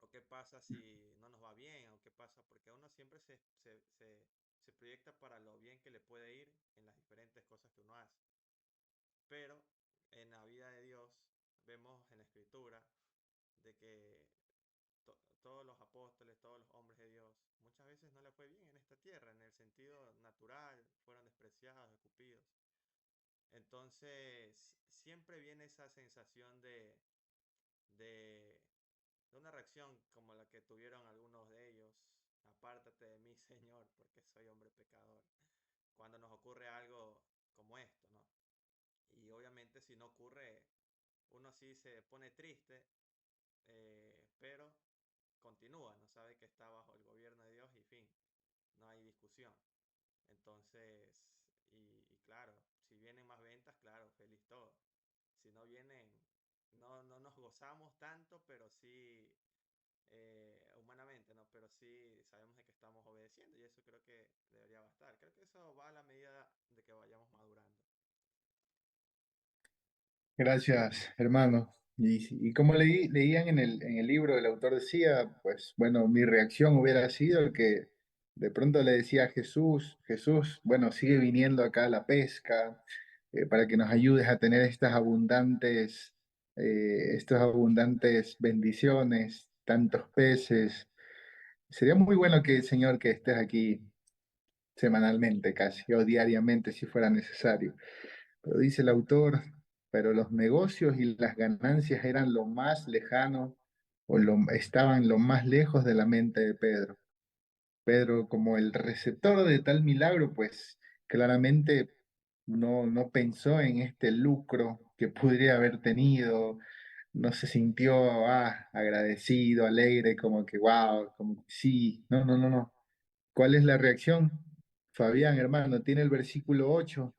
¿O qué pasa si no nos va bien? ¿O qué pasa? Porque uno siempre se proyecta para lo bien que le puede ir en las diferentes cosas que uno hace. Pero en la vida de Dios vemos en la Escritura de que todos los apóstoles, todos los hombres de Dios, muchas veces no le fue bien en esta tierra, en el sentido natural, fueron despreciados, escupidos. Entonces, siempre viene esa sensación de, de una reacción como la que tuvieron algunos de ellos. Apártate de mí, Señor, porque soy hombre pecador. Cuando nos ocurre algo como esto, ¿no? Y obviamente si no ocurre, uno sí se pone triste, pero continúa, no sabe que está bajo el gobierno de Dios y fin, no hay discusión. Entonces, y claro, si vienen más ventas, claro, feliz todo. Si no vienen, no nos gozamos tanto, pero sí humanamente, ¿no? Pero sí sabemos de que estamos obedeciendo y eso creo que debería bastar. Creo que eso va a la medida de que vayamos madurando. Gracias, hermano. Y como leían en el libro, el autor decía, pues bueno, mi reacción hubiera sido que de pronto le decía a Jesús, Jesús, bueno, sigue viniendo acá a la pesca para que nos ayudes a tener estas abundantes bendiciones, tantos peces. Sería muy bueno que, Señor, que estés aquí semanalmente casi, o diariamente si fuera necesario. Pero dice el autor, pero los negocios y las ganancias eran lo más lejano estaban lo más lejos de la mente de Pedro. Pedro, como el receptor de tal milagro, pues claramente no pensó en este lucro que podría haber tenido, no se sintió agradecido, alegre, como que wow, como que sí, no. ¿Cuál es la reacción? Fabián, hermano, tiene el versículo 8.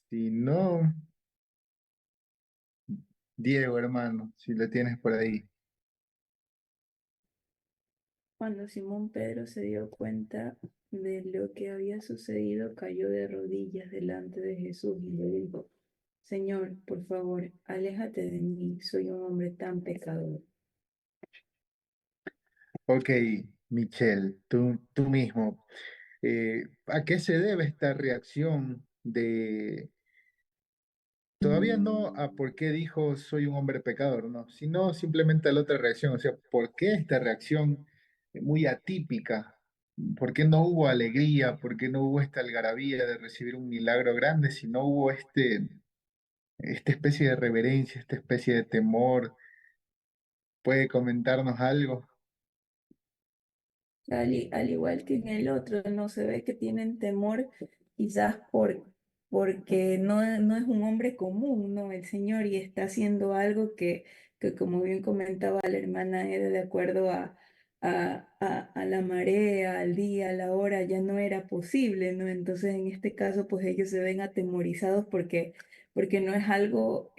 Si no, Diego, hermano, si lo tienes por ahí. Cuando Simón Pedro se dio cuenta de lo que había sucedido, cayó de rodillas delante de Jesús y le dijo, Señor, por favor, aléjate de mí, soy un hombre tan pecador. Ok, Michelle, tú mismo. ¿A qué se debe esta reacción de, todavía no a por qué dijo soy un hombre pecador, no, sino simplemente a la otra reacción, o sea, ¿por qué esta reacción muy atípica? ¿Por qué no hubo alegría? ¿Por qué no hubo esta algarabía de recibir un milagro grande? Si no hubo esta especie de reverencia, esta especie de temor. ¿Puede comentarnos algo? Al igual que en el otro, no se ve que tienen temor quizás porque no es un hombre común, ¿no? El Señor y está haciendo algo que como bien comentaba la hermana Ede, de acuerdo a la marea, al día, a la hora, ya no era posible, ¿no? Entonces en este caso, pues ellos se ven atemorizados porque no es algo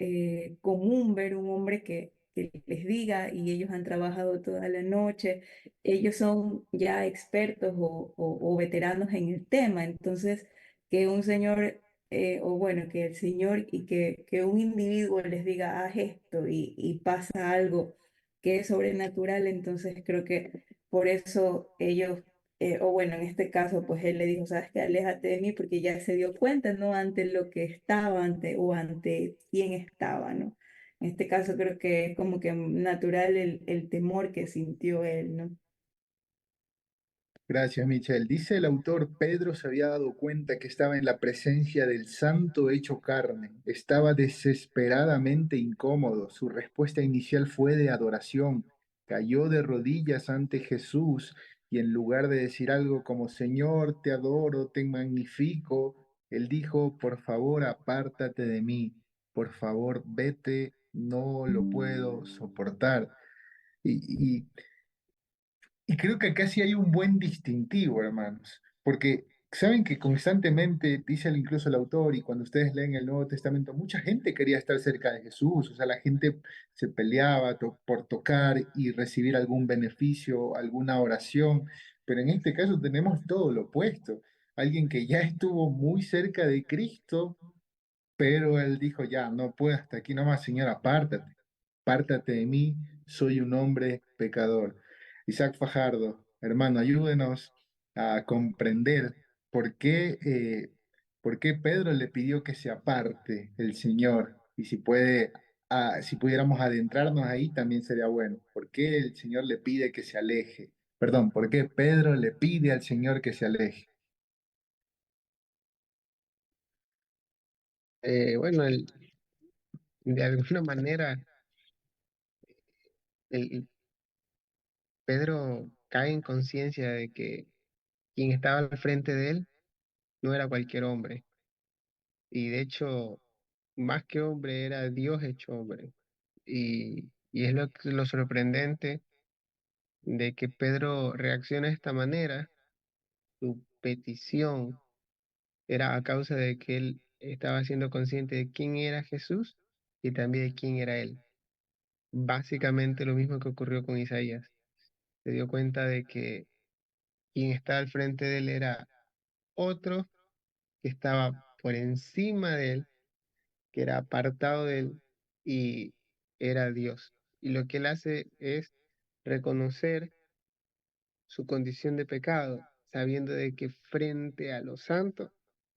común ver un hombre que les diga y ellos han trabajado toda la noche, ellos son ya expertos o veteranos en el tema, entonces que un señor, o bueno, que el señor y que un individuo les diga, haz esto y pasa algo que es sobrenatural, entonces creo que por eso ellos, o bueno, en este caso, pues él le dijo, sabes que aléjate de mí porque ya se dio cuenta, ¿no? Ante lo que estaba, ante o ante quién estaba, ¿no? En este caso creo que es como que natural el temor que sintió él, ¿no? Gracias, Michelle. Dice el autor, Pedro se había dado cuenta que estaba en la presencia del Santo hecho carne. Estaba desesperadamente incómodo. Su respuesta inicial fue de adoración. Cayó de rodillas ante Jesús y en lugar de decir algo como, Señor, te adoro, te magnifico, él dijo, por favor, apártate de mí. Por favor, vete, no lo puedo soportar. Y, y creo que acá sí hay un buen distintivo, hermanos, porque saben que constantemente, dice incluso el autor, y cuando ustedes leen el Nuevo Testamento, mucha gente quería estar cerca de Jesús, o sea, la gente se peleaba por tocar y recibir algún beneficio, alguna oración, pero en este caso tenemos todo lo opuesto. Alguien que ya estuvo muy cerca de Cristo, pero él dijo, ya, no puedo hasta aquí nomás, Señor, apártate, apártate de mí, soy un hombre pecador. Isaac Fajardo, hermano, ayúdenos a comprender por qué Pedro le pidió que se aparte el Señor. Y si puede, si pudiéramos adentrarnos ahí, también sería bueno. ¿Por qué el Señor le pide que se aleje? Perdón, ¿por qué Pedro le pide al Señor que se aleje? Bueno, de alguna manera, el Pedro cae en conciencia de que quien estaba al frente de él no era cualquier hombre, y de hecho, más que hombre, era Dios hecho hombre. Y es lo sorprendente de que Pedro reacciona de esta manera. Su petición era a causa de que él estaba siendo consciente de quién era Jesús y también de quién era él. Básicamente lo mismo que ocurrió con Isaías. Se dio cuenta de que quien estaba al frente de él era otro que estaba por encima de él, que era apartado de él y era Dios. Y lo que él hace es reconocer su condición de pecado, sabiendo de que frente a los santos,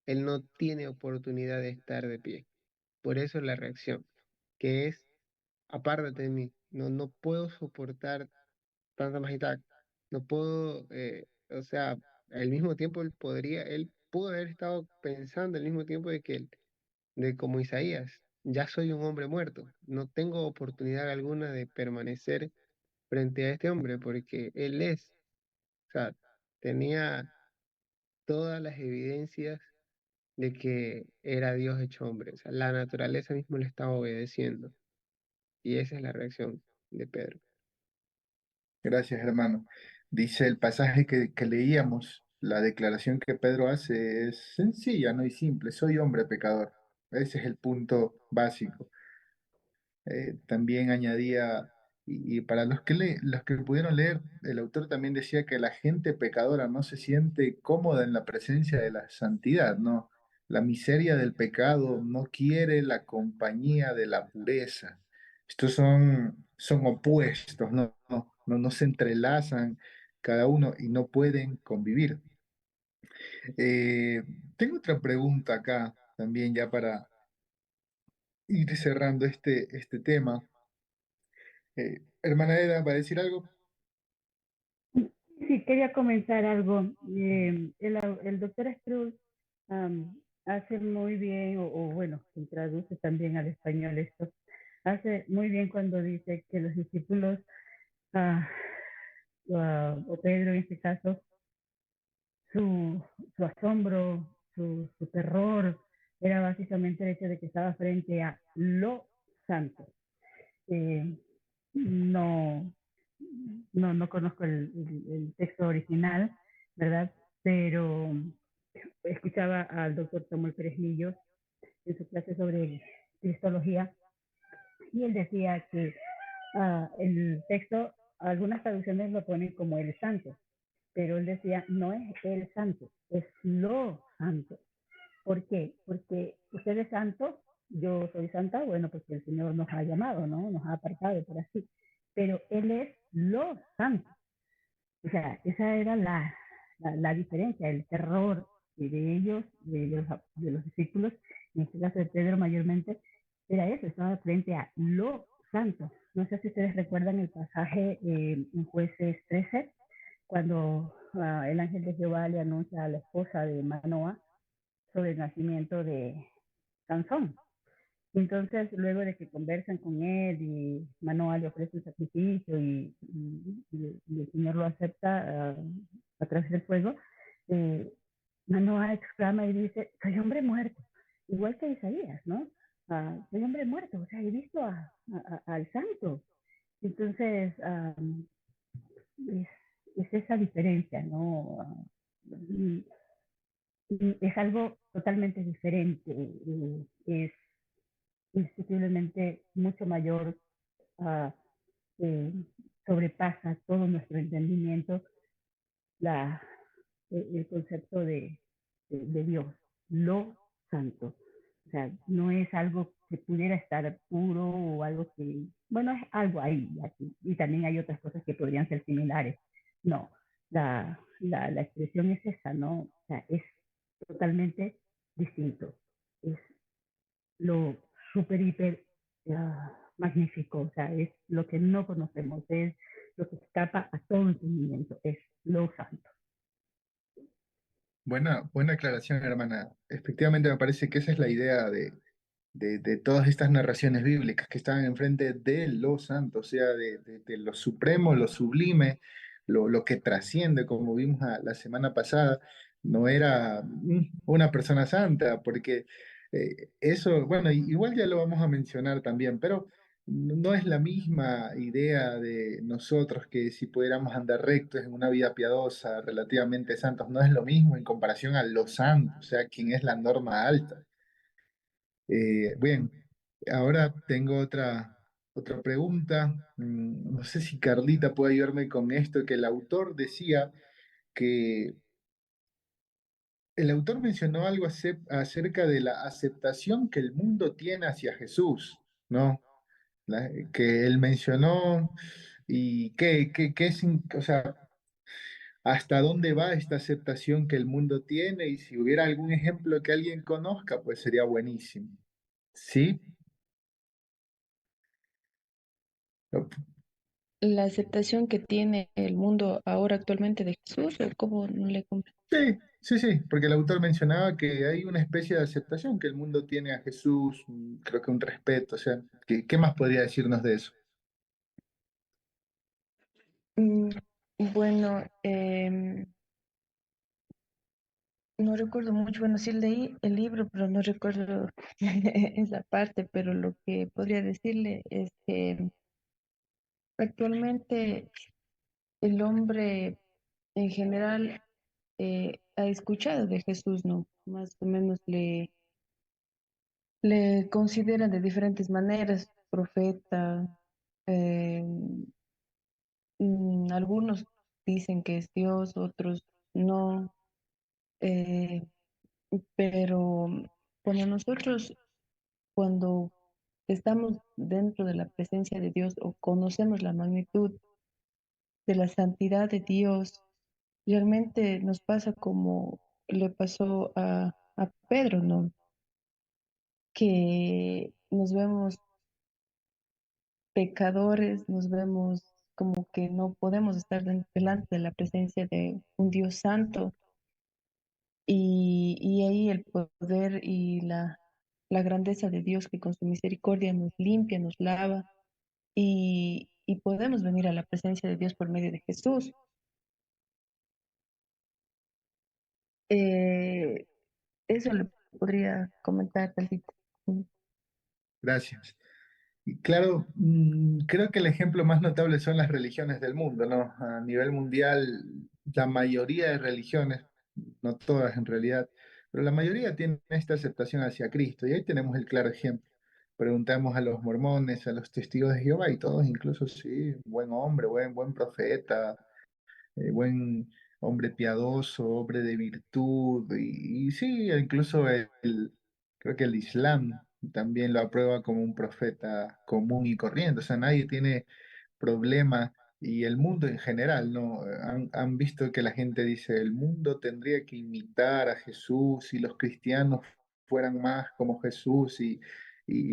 él no tiene oportunidad de estar de pie. Por eso es la reacción, que es, apártate de mí, no puedo soportar tanta majestad, no puedo, o sea, al mismo tiempo él pudo haber estado pensando al mismo tiempo de que de como Isaías, ya soy un hombre muerto, no tengo oportunidad alguna de permanecer frente a este hombre porque él es, o sea, tenía todas las evidencias de que era Dios hecho hombre, o sea, la naturaleza mismo le estaba obedeciendo y esa es la reacción de Pedro. Gracias, hermano. Dice el pasaje que leíamos, la declaración que Pedro hace es sencilla, ¿no? Y simple, soy hombre pecador. Ese es el punto básico. También añadía, y para los que pudieron leer, el autor también decía que la gente pecadora no se siente cómoda en la presencia de la santidad, ¿no? La miseria del pecado no quiere la compañía de la pureza. Estos son opuestos, no se entrelazan cada uno y no pueden convivir. Eh, Tengo otra pregunta acá también ya para ir cerrando este tema. Hermana Eda, ¿va a decir algo? Sí, quería comentar algo. El doctor Strauss hace muy bien, o bueno, se traduce también al español esto, hace muy bien cuando dice que los discípulos, ah, o Pedro en este caso, su, su asombro, su terror, era básicamente el hecho de que estaba frente a lo santo. Eh, no, no conozco el texto original, ¿verdad? Pero escuchaba al doctor Samuel Pérez Millos en su clase sobre cristología y él decía que el texto, algunas traducciones lo ponen como el santo, pero él decía, no es el santo, es lo santo. ¿Por qué? Porque usted es santo, yo soy santa, bueno, porque el Señor nos ha llamado, ¿no? Nos ha apartado por así. Pero Él es lo santo. O sea, esa era la diferencia, el terror de ellos, de los discípulos, en este caso de Pedro mayormente, era eso, estaba frente a lo santo. No sé si ustedes recuerdan el pasaje en Jueces 13, cuando el ángel de Jehová le anuncia a la esposa de Manoah sobre el nacimiento de Sansón. Entonces, luego de que conversan con él y Manoah le ofrece un sacrificio y el Señor lo acepta a través del fuego, eh, Manoah exclama y dice, soy hombre muerto, igual que Isaías, ¿no? Soy hombre muerto, o sea, he visto al santo. Entonces, es, es, esa diferencia, ¿no? Es algo totalmente diferente, es indiscutiblemente mucho mayor, uh, eh, sobrepasa todo nuestro entendimiento la, el concepto de Dios, lo santo. O sea, no es algo que pudiera estar puro o algo que, bueno, es algo ahí, aquí, y también hay otras cosas que podrían ser similares. No, la expresión es esa, ¿no? O sea, es totalmente distinto. Es lo super, hiper magnífico, o sea, es lo que no conocemos, es lo que escapa a todo entendimiento, es lo santo. Buena aclaración, hermana. Efectivamente, me parece que esa es la idea de todas estas narraciones bíblicas que estaban enfrente de lo santo, o sea, de lo supremo, lo sublime, lo que trasciende, como vimos la semana pasada, no era una persona santa, porque eso, bueno, igual ya lo vamos a mencionar también, pero no es la misma idea de nosotros que si pudiéramos andar rectos en una vida piadosa, relativamente santos, no es lo mismo en comparación a los santos, o sea, quien es la norma alta. Bien, ahora tengo otra pregunta. No sé si Carlita puede ayudarme con esto, que el autor decía que el autor mencionó algo acerca de la aceptación que el mundo tiene hacia Jesús, ¿no? Que él mencionó y qué es, o sea, hasta dónde va esta aceptación que el mundo tiene y si hubiera algún ejemplo que alguien conozca, pues sería buenísimo. ¿Sí? La aceptación que tiene el mundo ahora actualmente de Jesús, o cómo no le compré. Sí, porque el autor mencionaba que hay una especie de aceptación que el mundo tiene a Jesús, creo que un respeto, o sea, ¿qué más podría decirnos de eso? Mm, Bueno, no recuerdo mucho, bueno, sí leí el libro, pero no recuerdo esa parte, pero lo que podría decirle es que actualmente el hombre en general ha escuchado de Jesús, ¿no? Más o menos le consideran de diferentes maneras, profeta, eh, algunos dicen que es Dios, otros no, eh, pero cuando nosotros, cuando estamos dentro de la presencia de Dios o conocemos la magnitud de la santidad de Dios, realmente nos pasa como le pasó a Pedro, ¿no? Que nos vemos pecadores, nos vemos como que no podemos estar delante de la presencia de un Dios santo y ahí el poder y la grandeza de Dios que con su misericordia nos limpia, nos lava y podemos venir a la presencia de Dios por medio de Jesús. Eh, Eso le podría comentar, Talita. Gracias. Y claro, creo que el ejemplo más notable son las religiones del mundo, ¿no? A nivel mundial, la mayoría de religiones, no todas en realidad, pero la mayoría tienen esta aceptación hacia Cristo. Y ahí tenemos el claro ejemplo. Preguntamos a los mormones, a los testigos de Jehová y todos, incluso sí, buen hombre, buen profeta, buen hombre piadoso, hombre de virtud, y sí, incluso creo que el Islam también lo aprueba como un profeta común y corriente, o sea, nadie tiene problema, y el mundo en general, ¿no? Han visto que la gente dice, el mundo tendría que imitar a Jesús y los cristianos fueran más como Jesús, y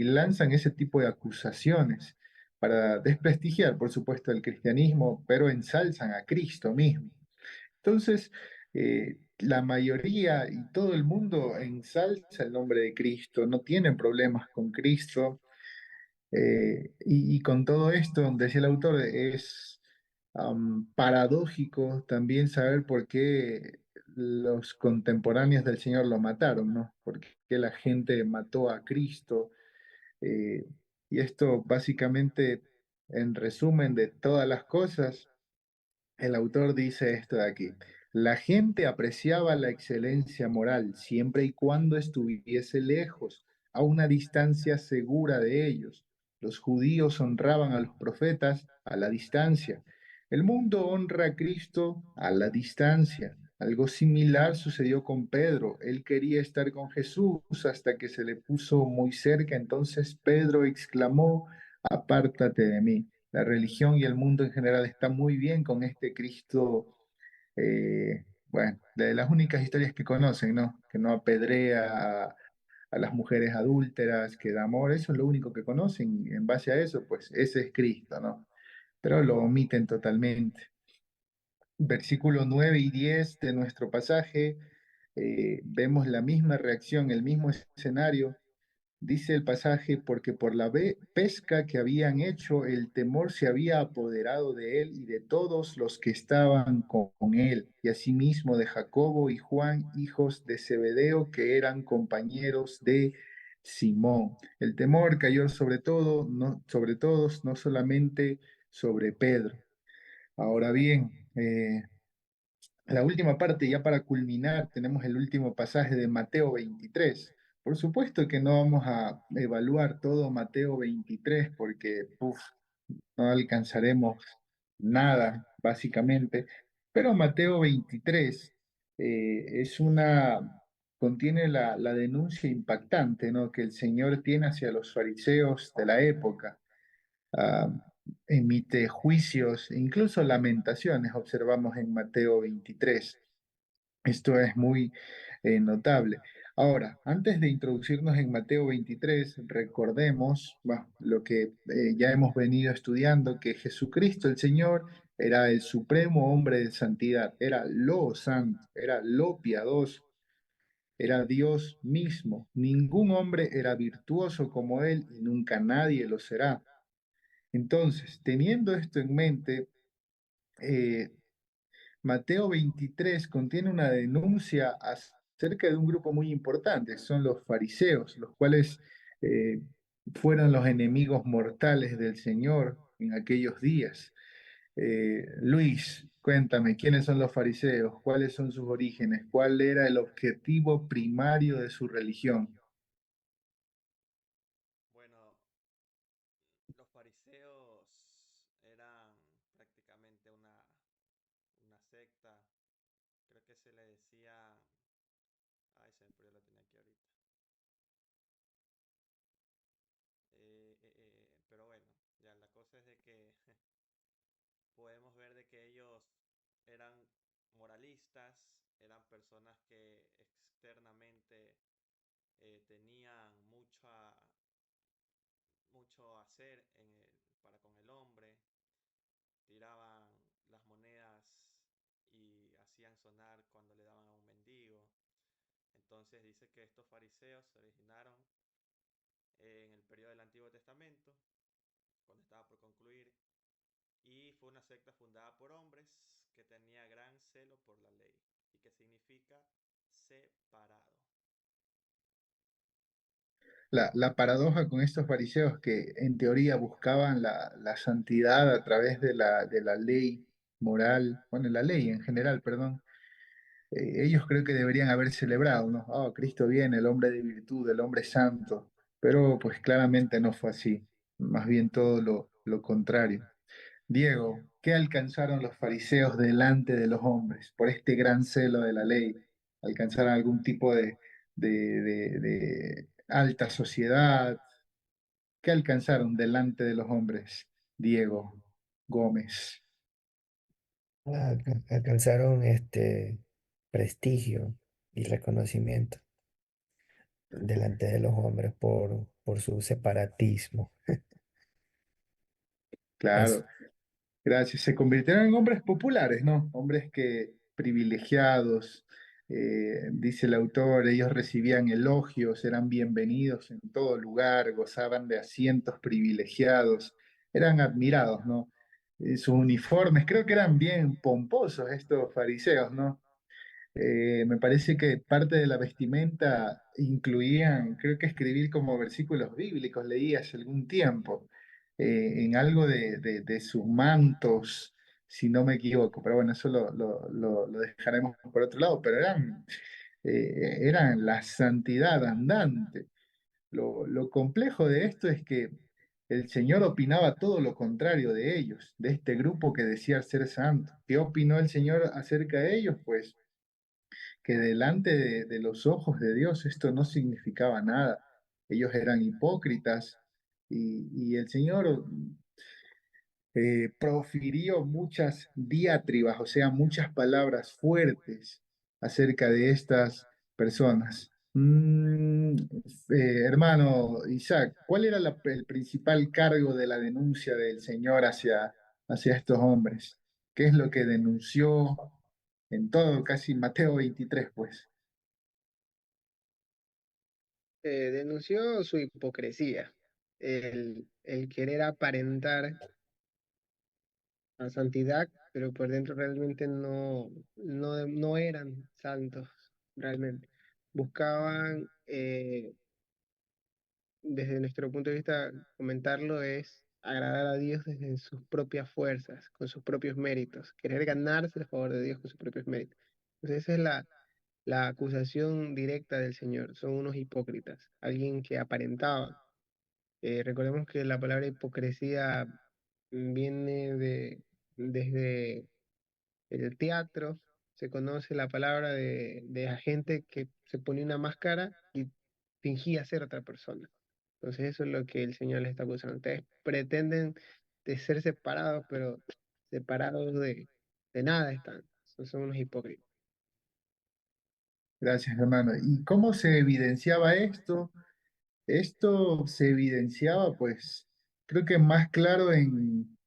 lanzan ese tipo de acusaciones para desprestigiar, por supuesto, el cristianismo, pero ensalzan a Cristo mismo. Entonces, la mayoría y todo el mundo ensalza el nombre de Cristo, no tienen problemas con Cristo. Y con todo esto, decía el autor, es paradójico también saber por qué los contemporáneos del Señor lo mataron, ¿no? Por qué la gente mató a Cristo. eh, y esto básicamente, en resumen de todas las cosas, el autor dice esto de aquí. La gente apreciaba la excelencia moral siempre y cuando estuviese lejos, a una distancia segura de ellos. Los judíos honraban a los profetas a la distancia. El mundo honra a Cristo a la distancia. Algo similar sucedió con Pedro. Él quería estar con Jesús hasta que se le puso muy cerca. Entonces Pedro exclamó, apártate de mí. La religión y el mundo en general está muy bien con este Cristo, bueno, de las únicas historias que conocen, ¿no? Que no apedrea a las mujeres adúlteras, que da amor, eso es lo único que conocen. Y en base a eso, pues ese es Cristo, ¿no? Pero lo omiten totalmente. Versículo 9 y 10 de nuestro pasaje, vemos la misma reacción, el mismo escenario. Dice el pasaje, porque por la pesca que habían hecho, el temor se había apoderado de él y de todos los que estaban con él, y asimismo de Jacobo y Juan, hijos de Zebedeo, que eran compañeros de Simón. El temor cayó sobre todo, no, sobre todos, no solamente sobre Pedro. Ahora bien, la última parte, ya para culminar, tenemos el último pasaje de Mateo 23. Por supuesto que no vamos a evaluar todo Mateo 23 porque no alcanzaremos nada, básicamente. Pero Mateo 23 contiene la denuncia impactante, ¿no? Que el Señor tiene hacia los fariseos de la época. ah, Emite juicios, incluso lamentaciones, observamos en Mateo 23. Esto es muy notable. Ahora, antes de introducirnos en Mateo 23, recordemos lo que ya hemos venido estudiando, que Jesucristo el Señor era el supremo hombre de santidad, era lo santo, era lo piadoso, era Dios mismo. Ningún hombre era virtuoso como Él y nunca nadie lo será. Entonces, teniendo esto en mente, eh, Mateo 23 contiene una denuncia acerca de un grupo muy importante, son los fariseos, los cuales eh, fueron los enemigos mortales del Señor en aquellos días. Luis, cuéntame, ¿quiénes son los fariseos? ¿Cuáles son sus orígenes? ¿Cuál era el objetivo primario de su religión? Bueno, los fariseos eran prácticamente una secta. Creo que se le decía... Ay, se me perdió, lo tenía aquí ahorita. Pero bueno, ya la cosa es de que podemos ver de que ellos eran moralistas, eran personas que externamente tenían mucho hacer para con el hombre, miraban las monedas y hacían sonar cuando le daban a un mendigo. Entonces dice que estos fariseos se originaron en el periodo del Antiguo Testamento, cuando estaba por concluir, y fue una secta fundada por hombres que tenía gran celo por la ley y que significa separado. La paradoja con estos fariseos que en teoría buscaban la santidad a través de la ley moral, bueno, la ley en general, perdón, ellos creo que deberían haber celebrado, ¿no? Oh, Cristo viene, el hombre de virtud, el hombre santo, pero pues claramente no fue así, más bien todo lo contrario. Diego, ¿qué alcanzaron los fariseos delante de los hombres por este gran celo de la ley? ¿Alcanzaron algún tipo de alta sociedad? ¿Qué alcanzaron delante de los hombres? Diego Gómez. Alcanzaron prestigio y reconocimiento delante de los hombres por su separatismo. As- Claro, gracias. Se convirtieron en hombres populares, ¿no? Hombres que privilegiados, dice el autor, ellos recibían elogios, eran bienvenidos en todo lugar, gozaban de asientos privilegiados, eran admirados, ¿no? Sus uniformes, creo que eran bien pomposos estos fariseos, ¿no? Me parece que parte de la vestimenta incluían, creo que escribir como versículos bíblicos, leí hace algún tiempo, en algo de sus mantos, si no me equivoco, pero bueno, eso lo dejaremos por otro lado, pero eran la santidad andante. Lo complejo de esto es que el Señor opinaba todo lo contrario de ellos, de este grupo que decía ser santo. ¿Qué opinó el Señor acerca de ellos? Pues que delante de los ojos de Dios esto no significaba nada. Ellos eran hipócritas y el Señor profirió muchas diatribas, o sea, muchas palabras fuertes acerca de estas personas. Hermano Isaac, ¿cuál era el principal cargo de la denuncia del Señor hacia estos hombres? ¿Qué es lo que denunció en todo, casi Mateo 23, pues? Denunció su hipocresía, el querer aparentar a santidad, pero por dentro realmente no eran santos, realmente. Buscaban, desde nuestro punto de vista, comentarlo es agradar a Dios desde sus propias fuerzas, con sus propios méritos, querer ganarse el favor de Dios con sus propios méritos. Entonces esa es la acusación directa del Señor, son unos hipócritas, alguien que aparentaba. Recordemos que la palabra hipocresía viene desde el teatro, se conoce la palabra de la gente que se ponía una máscara y fingía ser otra persona. Entonces eso es lo que el Señor les está acusando. Ustedes pretenden de ser separados, pero separados de nada están. Son unos hipócritas. Gracias, hermano. ¿Y cómo se evidenciaba esto? Esto se evidenciaba, pues, creo que más claro en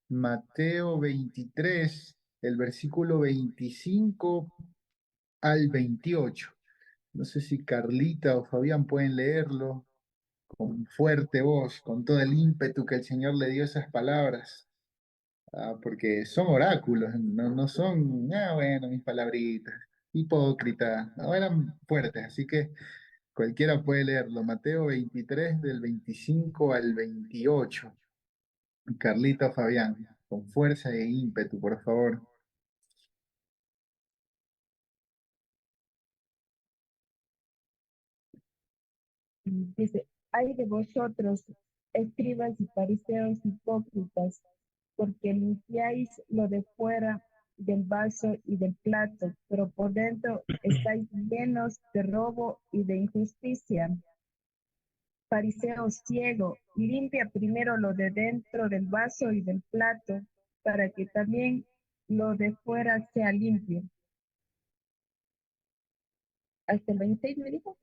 Mateo 23, el versículo 25 al 28. No sé si Carlita o Fabián pueden leerlo con fuerte voz, con todo el ímpetu que el Señor le dio a esas palabras. Porque son oráculos, no son, bueno, mis palabritas, hipócrita, no, eran fuertes, así que cualquiera puede leerlo. Mateo 23 del 25 al 28. Carlita Fabián, con fuerza e ímpetu, por favor. Dice, ay de vosotros, escribas y fariseos hipócritas, porque limpiáis lo de fuera del vaso y del plato, pero por dentro estáis llenos de robo y de injusticia. Fariseo ciego, limpia primero lo de dentro del vaso y del plato, para que también lo de fuera sea limpio. Hasta el 26 me dijo,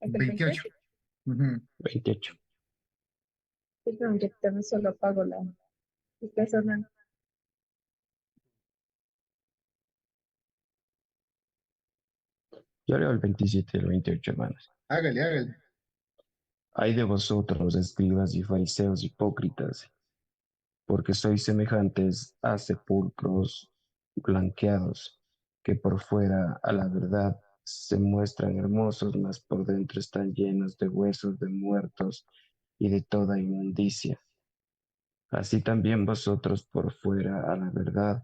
hasta el 28. 28. Ujú. 28. Perdón, yo también solo apago la. Está sonando. Yo leo el 27 y el 28, hermanos. Hágale, hágale. Hay de vosotros, escribas y fariseos hipócritas, porque sois semejantes a sepulcros blanqueados, que por fuera, a la verdad, se muestran hermosos, mas por dentro están llenos de huesos de muertos y de toda inmundicia. Así también vosotros por fuera, a la verdad,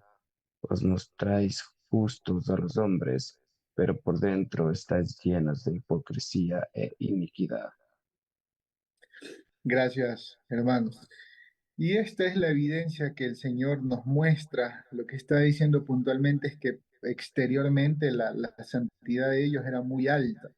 os mostráis justos a los hombres, pero por dentro estáis llenos de hipocresía e iniquidad. Gracias, hermanos. Y esta es la evidencia que el Señor nos muestra. Lo que está diciendo puntualmente es que exteriormente la santidad de ellos era muy alta.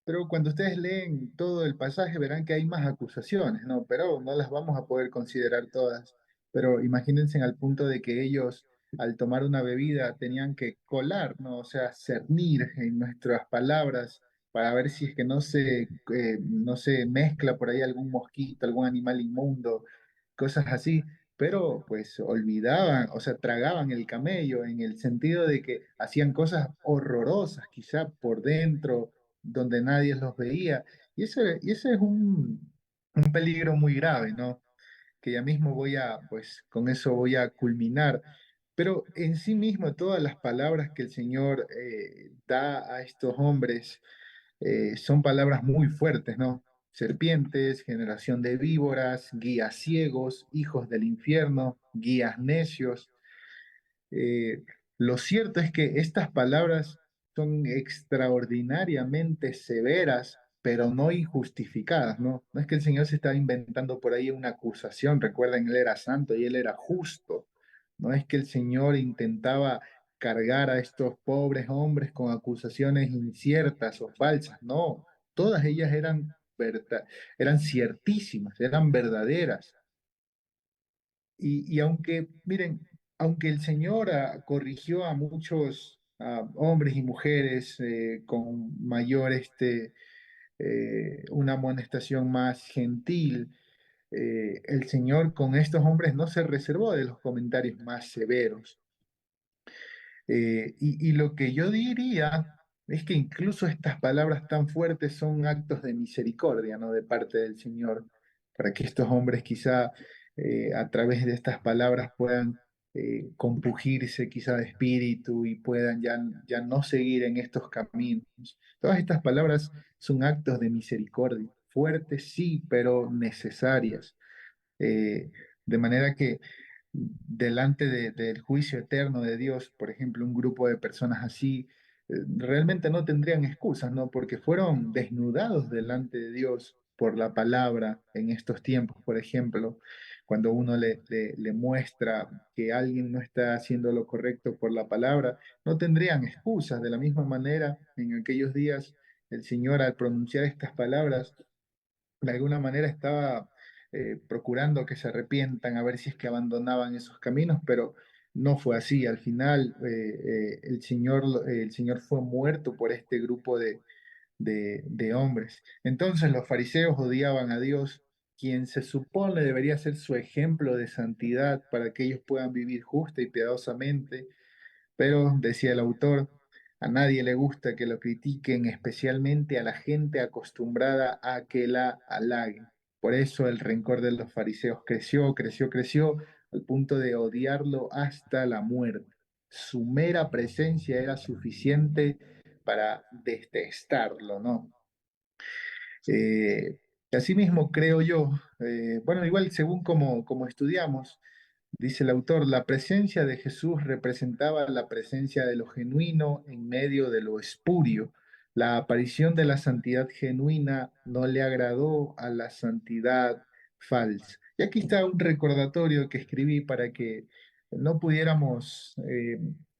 Pero cuando ustedes leen todo el pasaje verán que hay más acusaciones, ¿no? Pero no las vamos a poder considerar todas. Pero imagínense al punto de que ellos al tomar una bebida tenían que colar, ¿no? O sea, cernir en nuestras palabras para ver si es que no se mezcla por ahí algún mosquito, algún animal inmundo, cosas así. Pero pues olvidaban, o sea, tragaban el camello en el sentido de que hacían cosas horrorosas, quizá por dentro donde nadie los veía. Y ese es un peligro muy grave, ¿no? Que ya mismo pues con eso voy a culminar. Pero en sí mismo todas las palabras que el Señor da a estos hombres son palabras muy fuertes, ¿no? Serpientes, generación de víboras, guías ciegos, hijos del infierno, guías necios. Eh, lo cierto es que estas palabras son extraordinariamente severas, pero no injustificadas, ¿no? No es que el Señor se estaba inventando por ahí una acusación, recuerden, Él era santo y Él era justo. No es que el Señor intentaba cargar a estos pobres hombres con acusaciones inciertas o falsas, no, todas ellas eran ciertísimas, eran verdaderas. Y aunque, miren, aunque el Señor corrigió a muchos hombres y mujeres con mayor, una amonestación más gentil, el Señor con estos hombres no se reservó de los comentarios más severos. Y lo que yo diría es que incluso estas palabras tan fuertes son actos de misericordia, ¿no? De parte del Señor, para que estos hombres quizá a través de estas palabras puedan compugirse quizá de espíritu y puedan ya no seguir en estos caminos. Todas estas palabras son actos de misericordia, fuertes sí, pero necesarias. Eh, de manera que delante del juicio eterno de Dios, por ejemplo, un grupo de personas así, realmente no tendrían excusas, ¿no? Porque fueron desnudados delante de Dios por la palabra en estos tiempos, por ejemplo, cuando uno le muestra que alguien no está haciendo lo correcto por la palabra, no tendrían excusas. De la misma manera, en aquellos días, el Señor al pronunciar estas palabras, de alguna manera estaba procurando que se arrepientan, a ver si es que abandonaban esos caminos, pero no fue así. Al final, el Señor fue muerto por este grupo de hombres. Entonces los fariseos odiaban a Dios, quien se supone debería ser su ejemplo de santidad para que ellos puedan vivir justa y piadosamente, pero, decía el autor, a nadie le gusta que lo critiquen, especialmente a la gente acostumbrada a que la halaguen. Por eso el rencor de los fariseos creció, creció, creció, al punto de odiarlo hasta la muerte. Su mera presencia era suficiente para detestarlo, ¿no? Eh, Asimismo, creo yo, bueno, igual según como estudiamos, dice el autor, la presencia de Jesús representaba la presencia de lo genuino en medio de lo espurio. La aparición de la santidad genuina no le agradó a la santidad falsa. Y aquí está un recordatorio que escribí para que no pudiéramos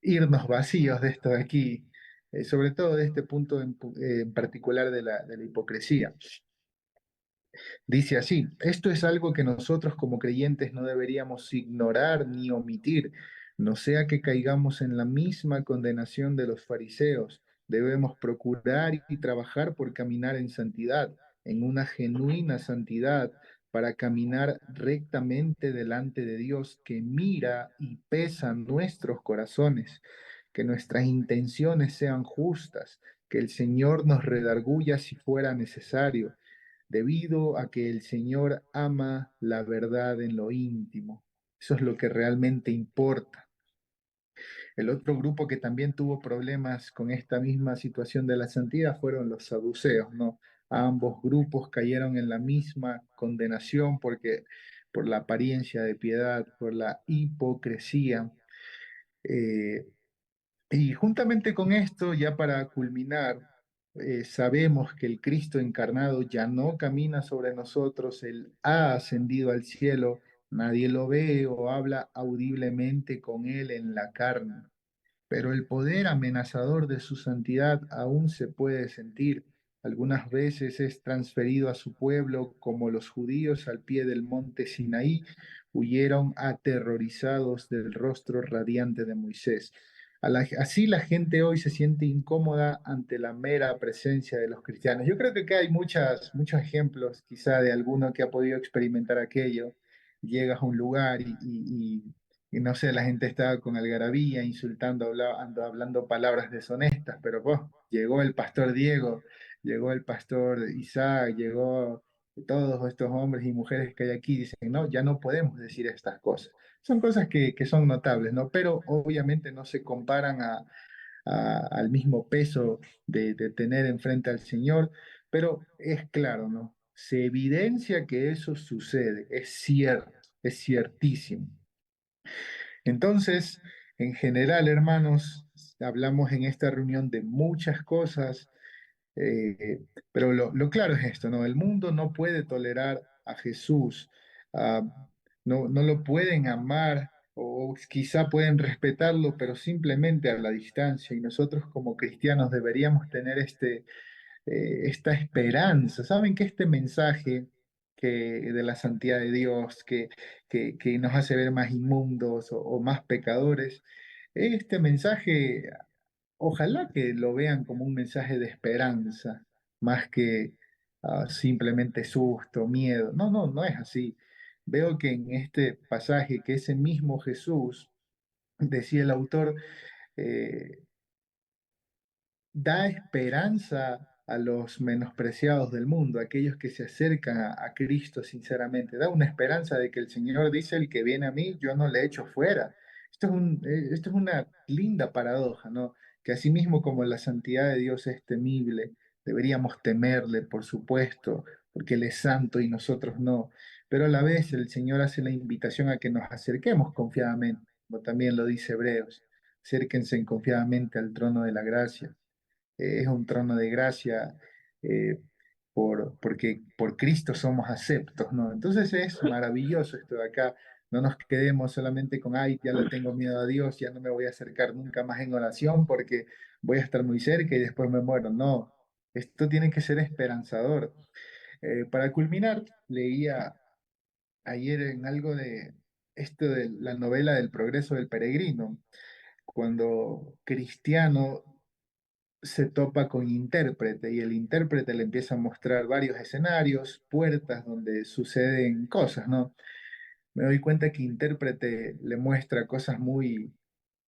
irnos vacíos de esto de aquí, sobre todo de este punto en particular de la hipocresía. Dice así, esto es algo que nosotros como creyentes no deberíamos ignorar ni omitir, no sea que caigamos en la misma condenación de los fariseos. Debemos procurar y trabajar por caminar en santidad, en una genuina santidad, para caminar rectamente delante de Dios que mira y pesa nuestros corazones, que nuestras intenciones sean justas, que el Señor nos redarguya si fuera necesario, debido a que el Señor ama la verdad en lo íntimo. Eso es lo que realmente importa. El otro grupo que también tuvo problemas con esta misma situación de la santidad fueron los saduceos, ¿no? Ambos grupos cayeron en la misma condenación porque por la apariencia de piedad, por la hipocresía. Eh, y juntamente con esto, ya para culminar, sabemos que el Cristo encarnado ya no camina sobre nosotros, Él ha ascendido al cielo, nadie lo ve o habla audiblemente con Él en la carne, pero el poder amenazador de su santidad aún se puede sentir. Algunas veces es transferido a su pueblo, como los judíos al pie del monte Sinaí huyeron aterrorizados del rostro radiante de Moisés. Así la gente hoy se siente incómoda ante la mera presencia de los cristianos. Yo creo que acá hay muchos ejemplos, quizá de alguno que ha podido experimentar aquello. Llegas a un lugar y no sé, la gente estaba con algarabía, insultando, hablando palabras deshonestas, pero pues llegó el pastor Diego, llegó el pastor Isaac, llegó todos estos hombres y mujeres que hay aquí, dicen, no, ya no podemos decir estas cosas. Son cosas que son notables, ¿no? Pero obviamente no se comparan al mismo peso de tener enfrente al Señor, pero es claro, ¿no? Se evidencia que eso sucede, es cierto, es ciertísimo. Entonces, en general, hermanos, hablamos en esta reunión de muchas cosas, pero lo claro es esto, ¿no? El mundo no puede tolerar a Jesús, ah, no lo pueden amar o quizá pueden respetarlo, pero simplemente a la distancia. Y nosotros como cristianos deberíamos tener esta esperanza. Saben que este mensaje de la santidad de Dios, que nos hace ver más inmundos o más pecadores, este mensaje, ojalá que lo vean como un mensaje de esperanza, más que simplemente susto, miedo. No, no, no es así. Veo que en este pasaje, que ese mismo Jesús, decía el autor, eh, da esperanza a los menospreciados del mundo, a aquellos que se acercan a Cristo sinceramente. Da una esperanza de que el Señor dice, el que viene a mí, yo no le echo fuera. Esto es una linda paradoja, ¿no? Que asimismo como la santidad de Dios es temible, deberíamos temerle, por supuesto, porque Él es santo y nosotros no. Pero a la vez el Señor hace la invitación a que nos acerquemos confiadamente, como también lo dice Hebreos. Acérquense confiadamente al trono de la gracia. Es un trono de gracia, eh, porque por Cristo somos aceptos, ¿no? Entonces es maravilloso esto de acá. No nos quedemos solamente con, ay, ya le tengo miedo a Dios, ya no me voy a acercar nunca más en oración porque voy a estar muy cerca y después me muero. No, esto tiene que ser esperanzador. Para culminar, leía ayer en algo de esto de la novela del progreso del peregrino, cuando Cristiano se topa con intérprete y el intérprete le empieza a mostrar varios escenarios, puertas donde suceden cosas, ¿no? Me doy cuenta que intérprete le muestra cosas muy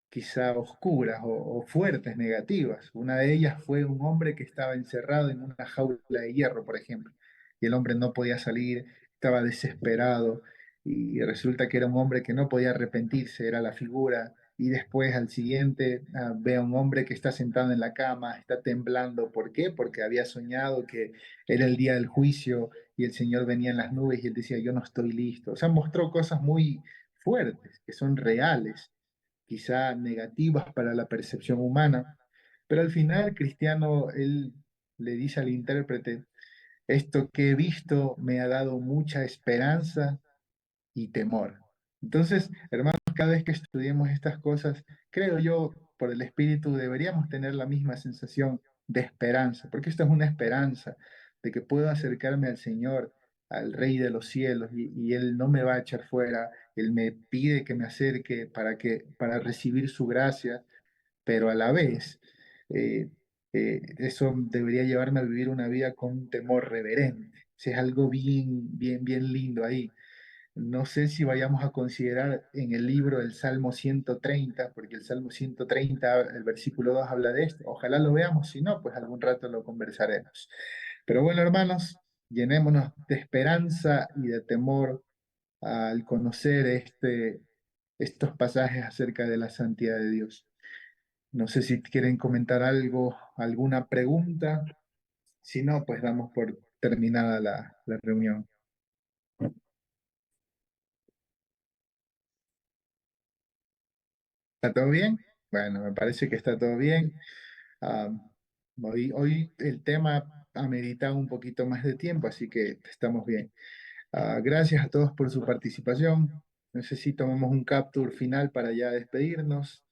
quizá oscuras o fuertes, negativas. Una de ellas fue un hombre que estaba encerrado en una jaula de hierro, por ejemplo, y el hombre no podía salir, estaba desesperado, y resulta que era un hombre que no podía arrepentirse, era la figura. Y después al siguiente ve a un hombre que está sentado en la cama, está temblando. ¿Por qué? Porque había soñado que era el día del juicio y el Señor venía en las nubes y él decía, yo no estoy listo. O sea, mostró cosas muy fuertes, que son reales, quizá negativas para la percepción humana, pero al final Cristiano, él le dice al intérprete, esto que he visto me ha dado mucha esperanza y temor. Entonces, hermanos, cada vez que estudiemos estas cosas, creo yo, por el Espíritu, deberíamos tener la misma sensación de esperanza, porque esto es una esperanza de que puedo acercarme al Señor, al Rey de los cielos, y Él no me va a echar fuera, Él me pide que me acerque para recibir su gracia, pero a la vez, eh, eso debería llevarme a vivir una vida con un temor reverente. Si es algo bien, bien, bien lindo ahí. No sé si vayamos a considerar en el libro el Salmo 130, porque el Salmo 130, el versículo 2 habla de esto. Ojalá lo veamos, si no, pues algún rato lo conversaremos. Pero bueno, hermanos, llenémonos de esperanza y de temor al conocer estos pasajes acerca de la santidad de Dios. No sé si quieren comentar algo, alguna pregunta. Si no, pues damos por terminada la reunión. ¿Está todo bien? Bueno, me parece que está todo bien. Ah, hoy el tema ha meditado un poquito más de tiempo, así que estamos bien. Gracias a todos por su participación. No sé si tomamos un capture final para ya despedirnos.